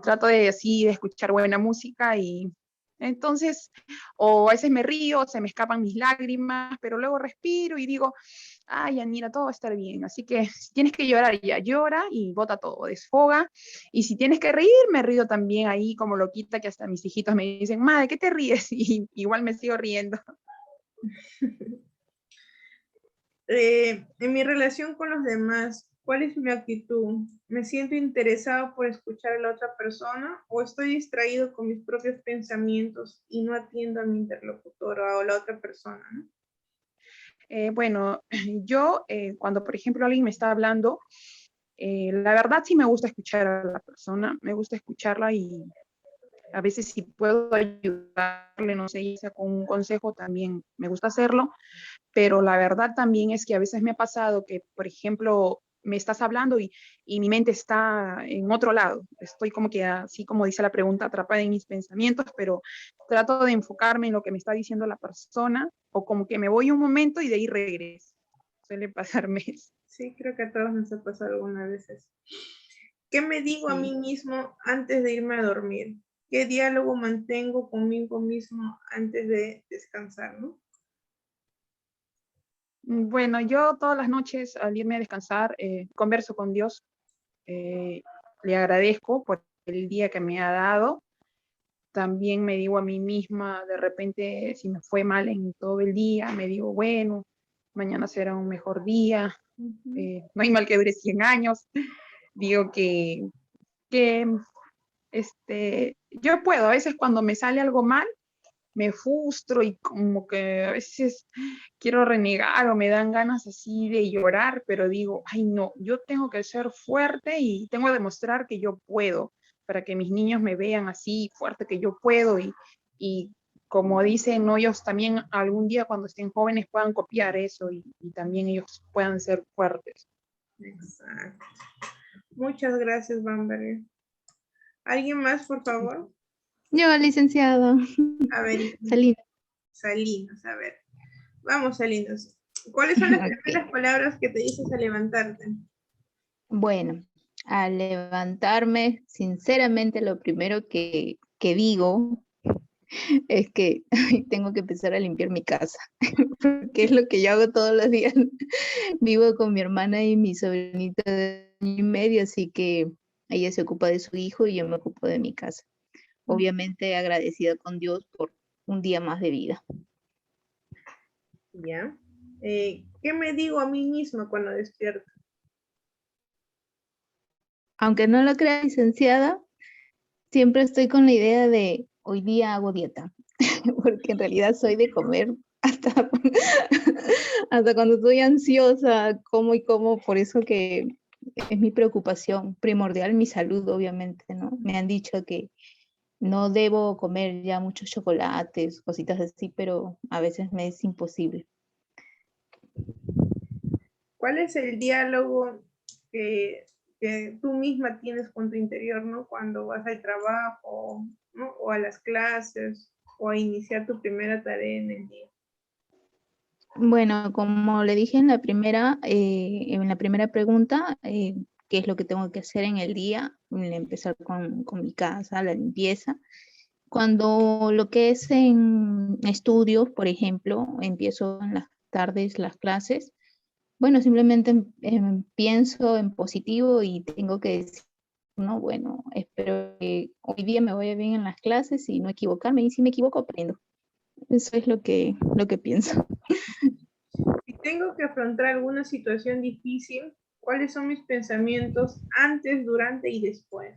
trato de así de escuchar buena música y entonces, o a veces me río, se me escapan mis lágrimas, pero luego respiro y digo, ay, Anira, todo va a estar bien. Así que si tienes que llorar, ya llora y bota todo, desfoga. Y si tienes que reír, me río también ahí como loquita, que hasta mis hijitos me dicen, madre, ¿qué te ríes? Y igual me sigo riendo. En mi relación con los demás, ¿cuál es mi actitud? ¿Me siento interesado por escuchar a la otra persona o estoy distraído con mis propios pensamientos y no atiendo a mi interlocutora o a la otra persona, ¿no? Bueno, yo cuando por ejemplo alguien me está hablando, la verdad sí me gusta escuchar a la persona, me gusta escucharla y a veces si puedo ayudarle, no sé, ya sea con un consejo también me gusta hacerlo, pero la verdad también es que a veces me ha pasado que, por ejemplo, me estás hablando y mi mente está en otro lado. Estoy como que, así como dice la pregunta, atrapada en mis pensamientos, pero trato de enfocarme en lo que me está diciendo la persona o como que me voy un momento y de ahí regreso. Suele pasarme eso. Sí, creo que a todos nos ha pasado algunas veces. ¿Qué me digo a Sí. mí mismo antes de irme a dormir? ¿Qué diálogo mantengo conmigo mismo antes de descansar, no? Bueno, yo todas las noches al irme a descansar converso con Dios, le agradezco por el día que me ha dado. También me digo a mí misma, de repente, si me fue mal en todo el día, me digo, bueno, mañana será un mejor día, no hay mal que dure 100 años. Digo que yo puedo, a veces cuando me sale algo mal, me frustro y como que a veces quiero renegar o me dan ganas así de llorar, pero digo, ay no, yo tengo que ser fuerte y tengo que demostrar que yo puedo, para que mis niños me vean así fuerte que yo puedo y como dicen, no, ellos también algún día cuando estén jóvenes puedan copiar eso y también ellos puedan ser fuertes. Exacto. Muchas gracias, Bamberger. ¿Alguien más, por favor? Yo, licenciado. A ver, Salinas. Salinas, a ver. Vamos, Salinas. ¿Cuáles son las primeras palabras que te dices al levantarte? Bueno, al levantarme, sinceramente lo primero que digo es que tengo que empezar a limpiar mi casa, porque es lo que yo hago todos los días. Vivo con mi hermana y mi sobrinita de 1 año y medio, así que ella se ocupa de su hijo y yo me ocupo de mi casa. Obviamente agradecida con Dios por un día más de vida. ¿Ya? ¿Qué me digo a mí misma cuando despierto? Aunque no lo crea, licenciada, siempre estoy con la idea de hoy día hago dieta, porque en realidad soy de comer hasta, hasta cuando estoy ansiosa, como y como, por eso que es mi preocupación primordial, mi salud, obviamente, ¿no? Me han dicho que no debo comer ya muchos chocolates, cositas así, pero a veces me es imposible. ¿Cuál es el diálogo que tú misma tienes con tu interior, ¿no? Cuando vas al trabajo, ¿no? O a las clases, o a iniciar tu primera tarea en el día. Bueno, como le dije en la primera pregunta, ¿qué es lo que tengo que hacer en el día? Empezar con mi casa, la limpieza. Cuando lo que es en estudios, por ejemplo, empiezo en las tardes las clases, bueno, simplemente pienso en positivo y tengo que decir ¿no? Bueno, espero que hoy día me vaya bien en las clases y no equivocarme, y si me equivoco, aprendo. Eso es lo que pienso. Si tengo que afrontar alguna situación difícil, ¿cuáles son mis pensamientos antes, durante y después?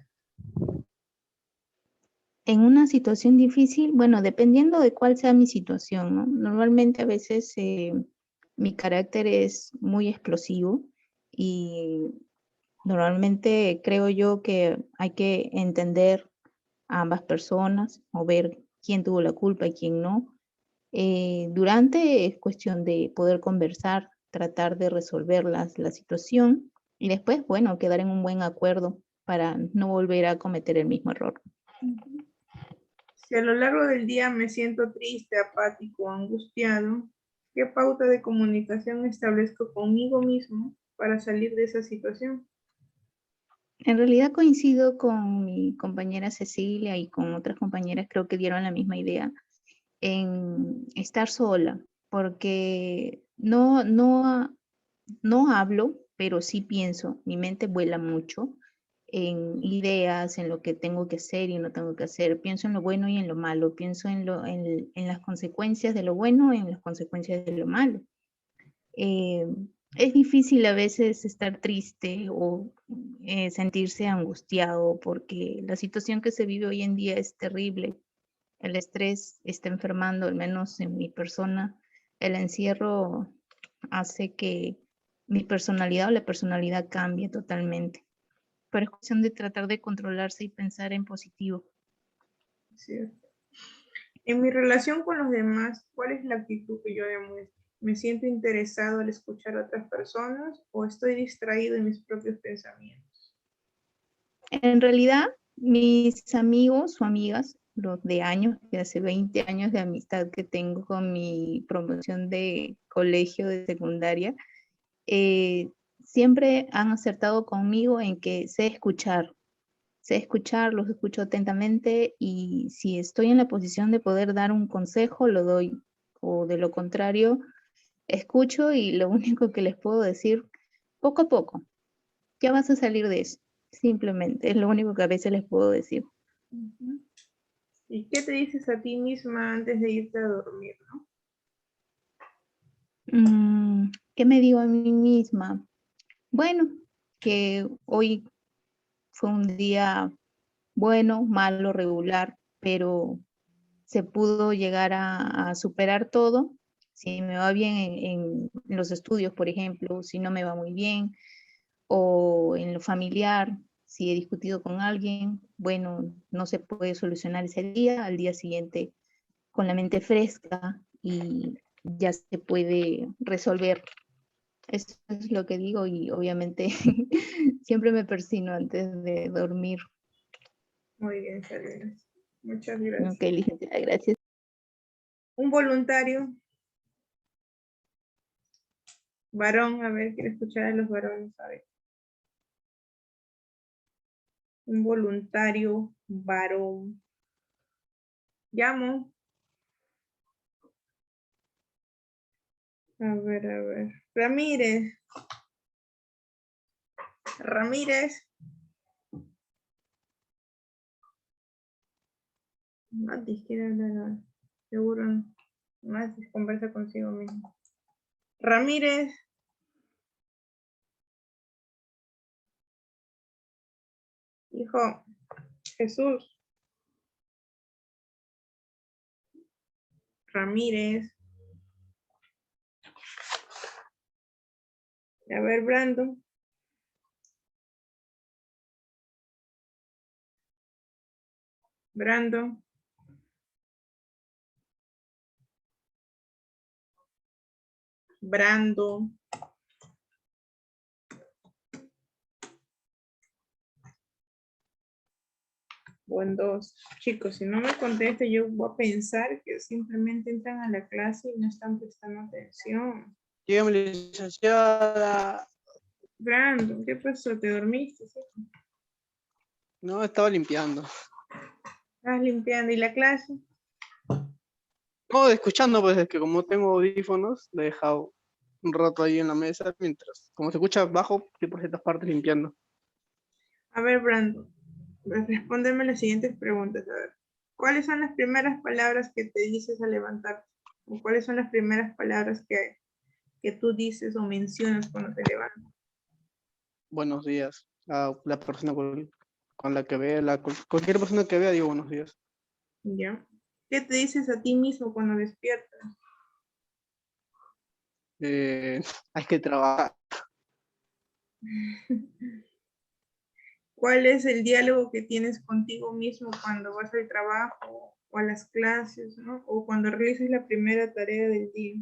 En una situación difícil, bueno, dependiendo de cuál sea mi situación, ¿no? Normalmente a veces mi carácter es muy explosivo y normalmente creo yo que hay que entender a ambas personas o ver quién tuvo la culpa y quién no. Durante es cuestión de poder conversar, tratar de resolver la situación y después, bueno, quedar en un buen acuerdo para no volver a cometer el mismo error. Si a lo largo del día me siento triste, apático o angustiado, ¿qué pauta de comunicación establezco conmigo mismo para salir de esa situación? En realidad coincido con mi compañera Cecilia y con otras compañeras, creo que dieron la misma idea, en estar sola, porque no hablo, pero sí pienso, mi mente vuela mucho en ideas, en lo que tengo que hacer y no tengo que hacer, pienso en lo bueno y en lo malo, pienso en las consecuencias de lo bueno y en las consecuencias de lo malo. Es difícil a veces estar triste o sentirse angustiado porque la situación que se vive hoy en día es terrible. El estrés está enfermando, al menos en mi persona. El encierro hace que mi personalidad o la personalidad cambie totalmente. Pero es cuestión de tratar de controlarse y pensar en positivo. Cierto. En mi relación con los demás, ¿cuál es la actitud que yo demuestro? ¿Me siento interesado al escuchar a otras personas o estoy distraído en mis propios pensamientos? En realidad, mis amigos o amigas, los de años, de hace 20 años de amistad que tengo con mi promoción de colegio de secundaria, siempre han acertado conmigo en que sé escuchar, los escucho atentamente y si estoy en la posición de poder dar un consejo, lo doy, o de lo contrario, escucho y lo único que les puedo decir, poco a poco, ya vas a salir de eso, simplemente, es lo único que a veces les puedo decir. ¿Y qué te dices a ti misma antes de irte a dormir, no? ¿Qué me digo a mí misma? Bueno, que hoy fue un día bueno, malo, regular, pero se pudo llegar a superar todo. Si me va bien en los estudios, por ejemplo, si no me va muy bien, o en lo familiar, si he discutido con alguien, bueno, no se puede solucionar ese día, al día siguiente con la mente fresca y ya se puede resolver. Eso es lo que digo y obviamente siempre me persino antes de dormir. Muy bien, Salinas. Muchas gracias. Ok, licenciada, gracias. Un voluntario. Varón, a ver, quiero escuchar a los varones, a ver. Un voluntario varón. Llamo. A ver. Ramírez. Ramírez. Matis quiere hablar. Seguro. Matis conversa consigo mismo. Ramírez. Hijo. Jesús. Ramírez. A ver, Brandon. Brandon. Brando. Buen dos. Chicos, si no me contesta, yo voy a pensar que simplemente entran a la clase y no están prestando atención. Dígame, licenciada. Brandon, ¿qué pasó? ¿Te dormiste? ¿Sí? No, estaba limpiando. ¿Estás limpiando? ¿Y la clase? No, escuchando, pues es que como tengo audífonos, lo he dejado un rato ahí en la mesa mientras, como se escucha bajo, estoy por ciertas partes limpiando. A ver, Brandon, Pues respóndeme las siguientes preguntas. A ver, ¿cuáles son las primeras palabras que te dices al levantarte? ¿O cuáles son las primeras palabras que tú dices o mencionas cuando te levantas? Buenos días a la persona con la que vea, cualquier persona que vea, digo buenos días. ¿Ya? ¿Qué te dices a ti mismo cuando despiertas? Hay que trabajar. ¿Cuál es el diálogo que tienes contigo mismo cuando vas al trabajo o a las clases, ¿no? O cuando realizas la primera tarea del día?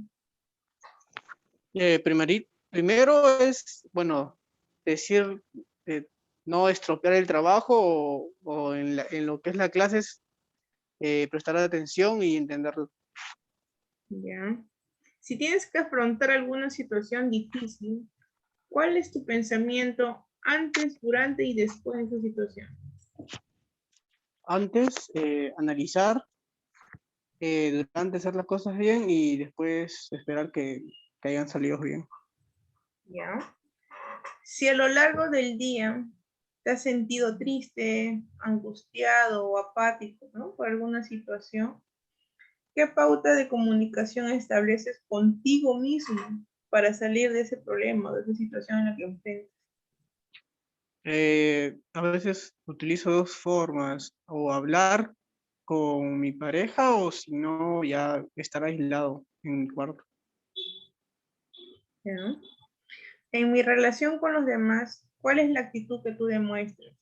Primero es, bueno, decir, no estropear el trabajo o en lo que es la clase es prestar atención y entenderlo. ¿Ya? Si tienes que afrontar alguna situación difícil, ¿cuál es tu pensamiento antes, durante y después de esa situación? Antes, analizar, durante hacer las cosas bien y después esperar que hayan salido bien. ¿Ya? Si a lo largo del día te has sentido triste, angustiado o apático, ¿no? Por alguna situación, ¿qué pauta de comunicación estableces contigo mismo para salir de ese problema, de esa situación en la que enfrentas? A veces utilizo dos formas, o hablar con mi pareja o si no, ya estar aislado en mi cuarto. ¿Ya? En mi relación con los demás, ¿cuál es la actitud que tú demuestras?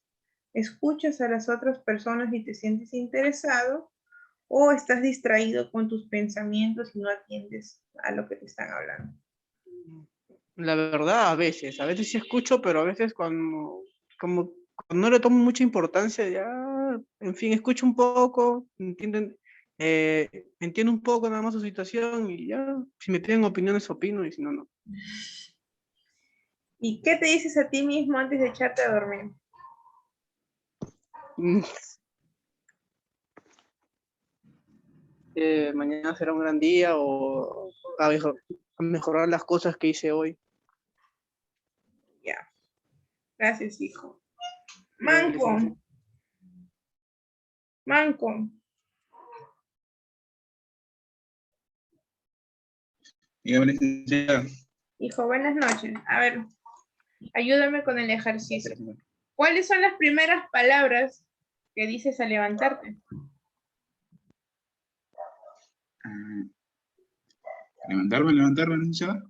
¿Escuchas a las otras personas y te sientes interesado o estás distraído con tus pensamientos y no atiendes a lo que te están hablando? La verdad, a veces sí escucho, pero a veces cuando no le tomo mucha importancia, ya, en fin, escucho un poco, entiendo un poco nada más su situación y ya, si me piden opiniones, opino y si no, no. ¿Y qué te dices a ti mismo antes de echarte a dormir? Mm, mañana será un gran día o a mejorar las cosas que hice hoy. Ya. Gracias, hijo. Ya, Manco. licenciado. Manco. Dígame, licenciada. Hijo, buenas noches. A ver, ayúdame con el ejercicio. ¿Cuáles son las primeras palabras que dices al levantarte? Levantarme, licenciada.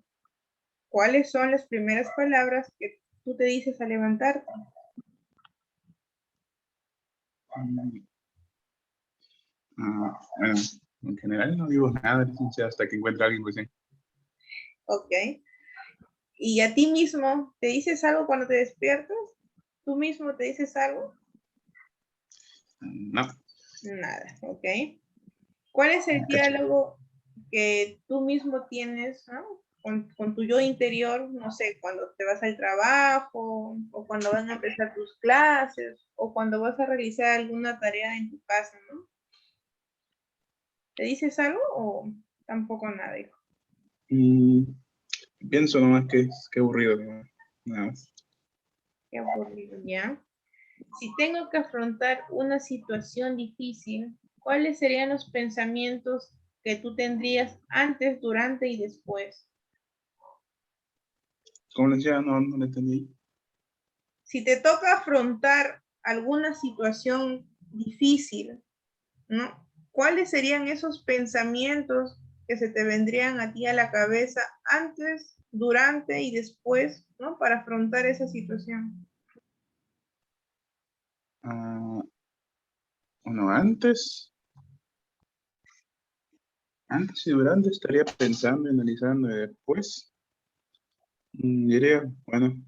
¿Cuáles son las primeras palabras que tú te dices al levantarte? Bueno, en general no digo nada, licenciada, hasta que encuentre a alguien, pues sí. Ok. ¿Y a ti mismo te dices algo cuando te despiertas? ¿Tú mismo te dices algo? No. Nada, ok. ¿Cuál es el diálogo que tú mismo tienes, ¿no? con tu yo interior, no sé, cuando te vas al trabajo, o cuando van a empezar tus clases, o cuando vas a realizar alguna tarea en tu casa, ¿no? ¿Te dices algo o tampoco nada, hijo? Pienso nomás que aburrido, ¿no? Nada más. Qué aburrido, ¿ya? Si tengo que afrontar una situación difícil, ¿cuáles serían los pensamientos que tú tendrías antes, durante y después? ¿Cómo licenciada? No lo entendí. Si te toca afrontar alguna situación difícil, ¿no? ¿Cuáles serían esos pensamientos que se te vendrían a ti a la cabeza antes, durante y después, ¿no? Para afrontar esa situación. Bueno, antes y durante estaría pensando, analizando, y después diría, bueno,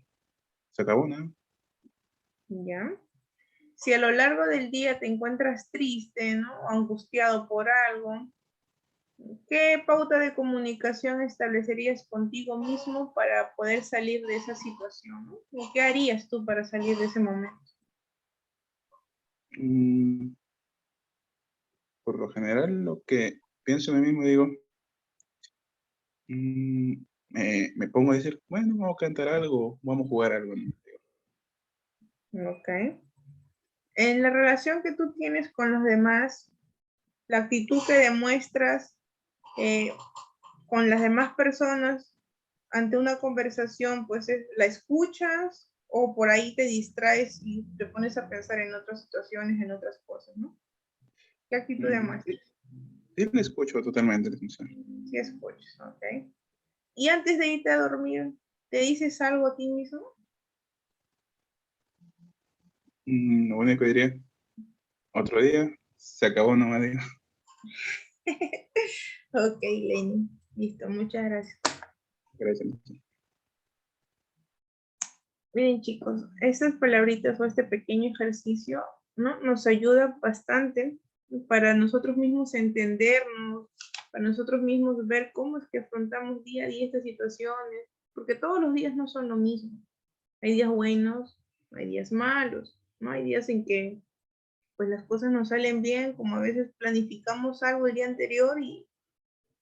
se acabó, ¿no? ¿Ya? Si a lo largo del día te encuentras triste, ¿no? O angustiado por algo, ¿qué pauta de comunicación establecerías contigo mismo para poder salir de esa situación, ¿no? ¿Y qué harías tú para salir de ese momento? Por lo general, lo que pienso en mí mismo, digo, me pongo a decir, bueno, vamos a cantar algo, vamos a jugar algo, ¿no? Ok. En la relación que tú tienes con los demás, la actitud que demuestras con las demás personas ante una conversación, pues la escuchas o por ahí te distraes y te pones a pensar en otras situaciones, en otras cosas, ¿no? ¿Qué actitud demuestras? Sí, le escucho totalmente, licenciada. Sí escuchas, ok. Y antes de irte a dormir, ¿te dices algo a ti mismo? Lo único que diría, otro día, se acabó, no me digo. Ok, Lenny. Listo, muchas gracias. Gracias. Miren, chicos, estas palabritas o este pequeño ejercicio, ¿no? Nos ayuda bastante para nosotros mismos entendernos, para nosotros mismos ver cómo es que afrontamos día a día estas situaciones, porque todos los días no son lo mismo. Hay días buenos, hay días malos, ¿no? Hay días en que pues las cosas nos salen bien, como a veces planificamos algo el día anterior y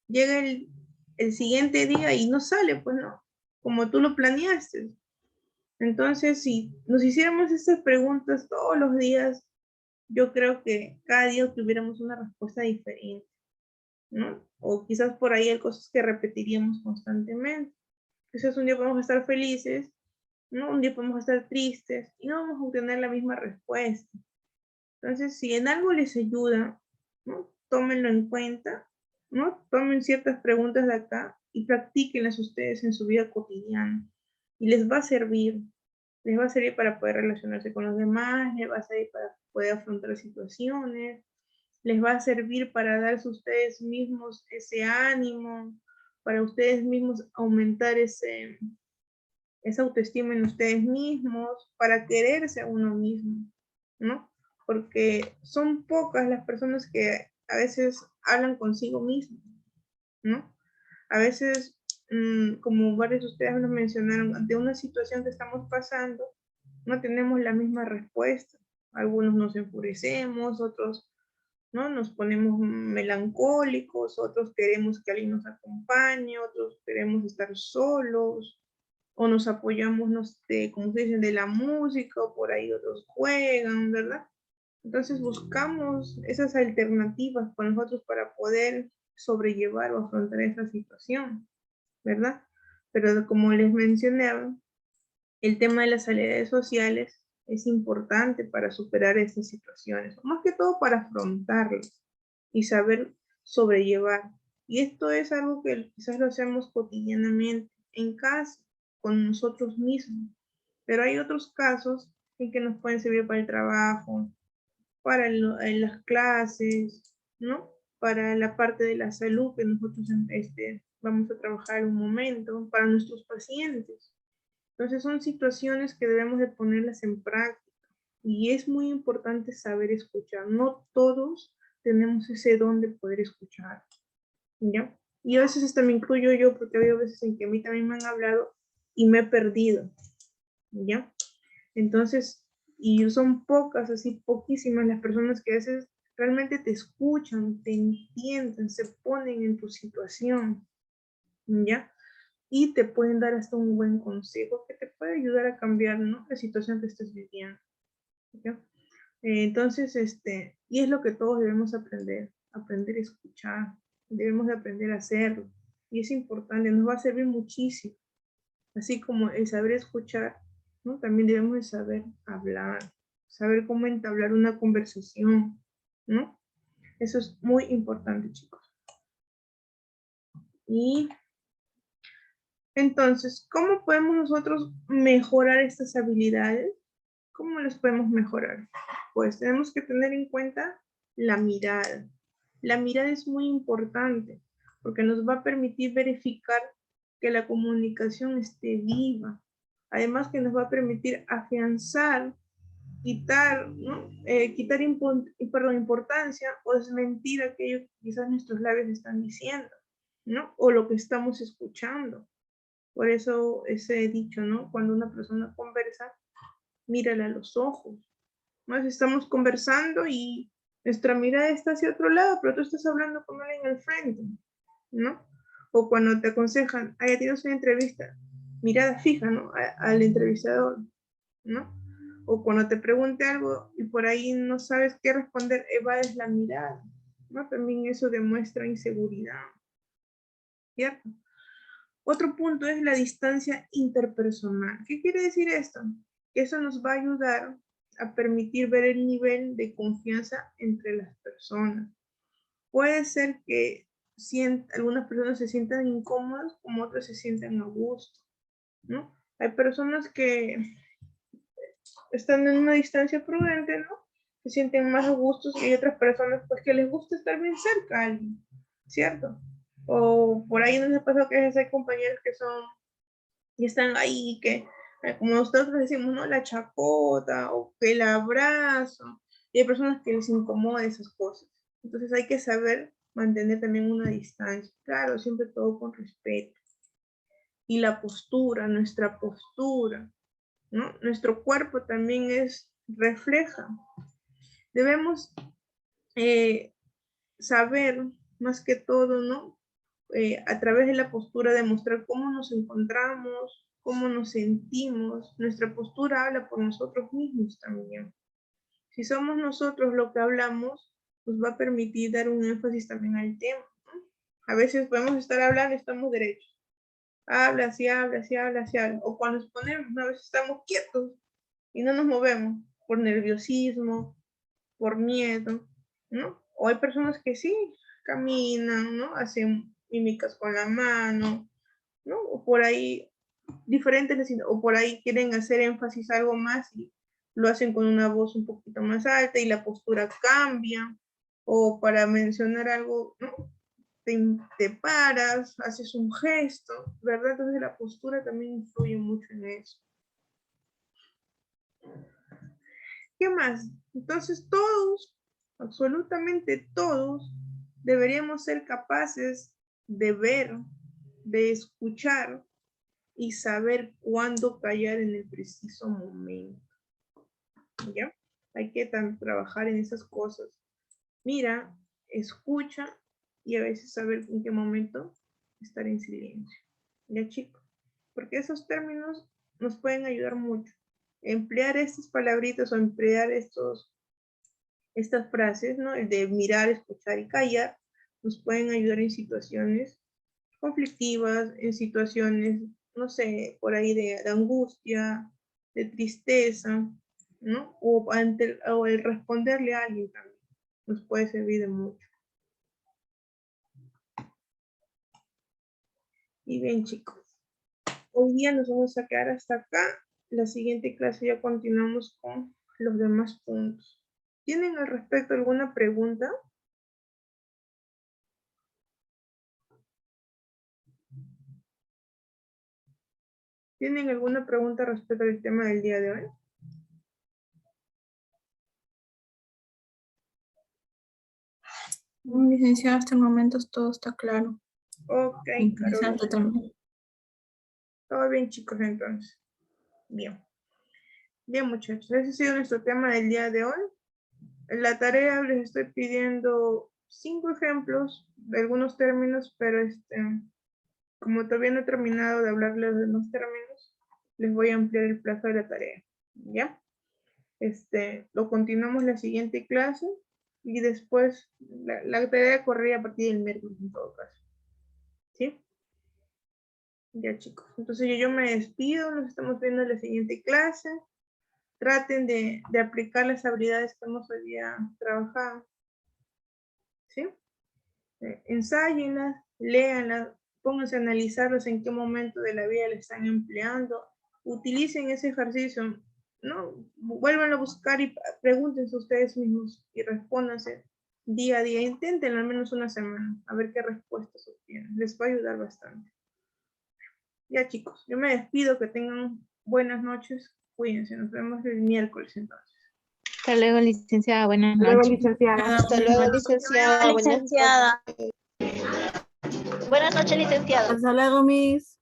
llega el siguiente día y no sale, pues no, como tú lo planeaste. Entonces, si nos hiciéramos estas preguntas todos los días, yo creo que cada día tuviéramos una respuesta diferente, ¿no? O quizás por ahí hay cosas que repetiríamos constantemente. Quizás un día podemos estar felices, ¿no? Un día podemos estar tristes y no vamos a obtener la misma respuesta. Entonces, si en algo les ayuda, ¿no? Tómenlo en cuenta, ¿no? Tomen ciertas preguntas de acá y practíquenlas ustedes en su vida cotidiana. Y les va a servir para poder relacionarse con los demás, les va a servir para poder afrontar situaciones, les va a servir para darse a ustedes mismos ese ánimo, para ustedes mismos aumentar esa autoestima en ustedes mismos, para quererse a uno mismo, ¿no? Porque son pocas las personas que a veces hablan consigo mismos, ¿no? A veces, como varios de ustedes nos mencionaron, ante una situación que estamos pasando, no tenemos la misma respuesta. Algunos nos enfurecemos, otros, ¿no? Nos ponemos melancólicos, otros queremos que alguien nos acompañe, otros queremos estar solos, o nos apoyamos, como se dicen, de la música, o por ahí otros juegan, ¿verdad? Entonces buscamos esas alternativas para nosotros para poder sobrellevar o afrontar esa situación, ¿verdad? Pero como les mencionaba, el tema de las habilidades sociales es importante para superar estas situaciones, más que todo para afrontarlas y saber sobrellevar. Y esto es algo que quizás lo hacemos cotidianamente en casa, con nosotros mismos. Pero hay otros casos en que nos pueden servir para el trabajo, para en las clases, ¿no? Para la parte de la salud que nosotros vamos a trabajar un momento, para nuestros pacientes. Entonces son situaciones que debemos de ponerlas en práctica. Y es muy importante saber escuchar. No todos tenemos ese don de poder escuchar, ¿ya? Y a veces hasta me incluyo yo, porque hay veces en que a mí también me han hablado y me he perdido, ¿ya? Entonces, y son pocas, así poquísimas las personas que a veces realmente te escuchan, te entienden, se ponen en tu situación, ¿ya? Y te pueden dar hasta un buen consejo que te puede ayudar a cambiar, ¿no? La situación que estés viviendo, ¿ya? Entonces, y es lo que todos debemos aprender a escuchar, debemos de aprender a hacerlo, y es importante, nos va a servir muchísimo, así como el saber escuchar, ¿no? También debemos de saber hablar, saber cómo entablar una conversación, ¿no? Eso es muy importante, chicos. Y entonces, ¿cómo podemos nosotros mejorar estas habilidades? ¿Cómo las podemos mejorar? Pues tenemos que tener en cuenta la mirada. La mirada es muy importante porque nos va a permitir verificar que la comunicación esté viva. Además que nos va a permitir afianzar, quitar, ¿no? Quitar importancia o desmentir aquello que quizás nuestros labios están diciendo, ¿no? O lo que estamos escuchando. Por eso ese dicho, ¿no? Cuando una persona conversa, mírala a los ojos. Más estamos conversando y nuestra mirada está hacia otro lado, pero tú estás hablando con alguien al frente, ¿no? O cuando te aconsejan, tienes una entrevista, mirada fija, ¿no? Al entrevistador, ¿no? O cuando te pregunte algo y por ahí no sabes qué responder, evades la mirada, ¿no? También eso demuestra inseguridad, ¿cierto? Otro punto es la distancia interpersonal. ¿Qué quiere decir esto? Que eso nos va a ayudar a permitir ver el nivel de confianza entre las personas. Puede ser que algunas personas se sientan incómodas, como otras se sientan a gusto, ¿no? Hay personas que están en una distancia prudente, ¿no? Se sienten más a gusto, y hay otras personas pues que les gusta estar bien cerca a alguien, ¿cierto? O por ahí nos ha pasado que a veces hay compañeros que son, y están ahí, que como nosotros decimos, ¿no? La chacota, o que el abrazo, y hay personas que les incomoda esas cosas. Entonces hay que saber mantener también una distancia, claro, siempre todo con respeto. Y la postura, nuestra postura, ¿no? Nuestro cuerpo también refleja. Debemos saber más que todo, ¿no? A través de la postura demostrar cómo nos encontramos, cómo nos sentimos. Nuestra postura habla por nosotros mismos también. Si somos nosotros lo que hablamos, nos va a permitir dar un énfasis también al tema, ¿no? A veces podemos estar hablando y estamos derechos. Habla, así habla, así habla, así habla. O cuando nos ponemos, ¿no? A veces estamos quietos y no nos movemos por nerviosismo, por miedo, ¿no? O hay personas que sí caminan, ¿no? Hacen mímicas con la mano, ¿no? O por ahí diferentes, o por ahí quieren hacer énfasis a algo más y lo hacen con una voz un poquito más alta y la postura cambia. O para mencionar algo, ¿no? Te paras, haces un gesto, ¿verdad? Entonces la postura también influye mucho en eso. ¿Qué más? Entonces todos, absolutamente todos, deberíamos ser capaces de ver, de escuchar y saber cuándo callar en el preciso momento. ¿Ya? Hay que trabajar en esas cosas. Mira, escucha y a veces saber en qué momento estar en silencio. ¿Ya, chicos? Porque esos términos nos pueden ayudar mucho. Emplear estas palabritas o emplear estas frases, ¿no? El de mirar, escuchar y callar, nos pueden ayudar en situaciones conflictivas, en situaciones, no sé, por ahí de angustia, de tristeza, ¿no? O el responderle a alguien también nos puede servir de mucho. Y bien, chicos, hoy día nos vamos a quedar hasta acá. La siguiente clase ya continuamos con los demás puntos. ¿Tienen al respecto alguna pregunta? ¿Tienen alguna pregunta respecto al tema del día de hoy? Licenciada, hasta el momento todo está claro. Ok, Interesante también. Todo bien, chicos, entonces. Bien. Bien, muchachos, ese ha sido nuestro tema del día de hoy. En la tarea les estoy pidiendo 5 ejemplos de algunos términos, pero como todavía no he terminado de hablarles de los términos, les voy a ampliar el plazo de la tarea. ¿Ya? Lo continuamos la siguiente clase y después la tarea corría a partir del miércoles en todo caso. ¿Sí? Ya, chicos. Entonces yo me despido, nos estamos viendo en la siguiente clase. Traten de aplicar las habilidades que hemos hoy día trabajado. ¿Sí? Ensállenlas, léanlas, pónganse a analizarlas en qué momento de la vida le están empleando. Utilicen ese ejercicio, ¿no? Vuelvan a buscar y pregúntense ustedes mismos y respóndanse día a día. Intenten al menos una semana a ver qué respuestas obtienen. Les va a ayudar bastante. Ya, chicos, yo me despido, que tengan buenas noches. Cuídense, nos vemos el miércoles entonces. Hasta luego, licenciada. Buenas Hasta luego, noches. licenciada. Hasta luego, licenciada. Buenas Licenciada. Buenas noches, licenciada. Hasta luego, Miss.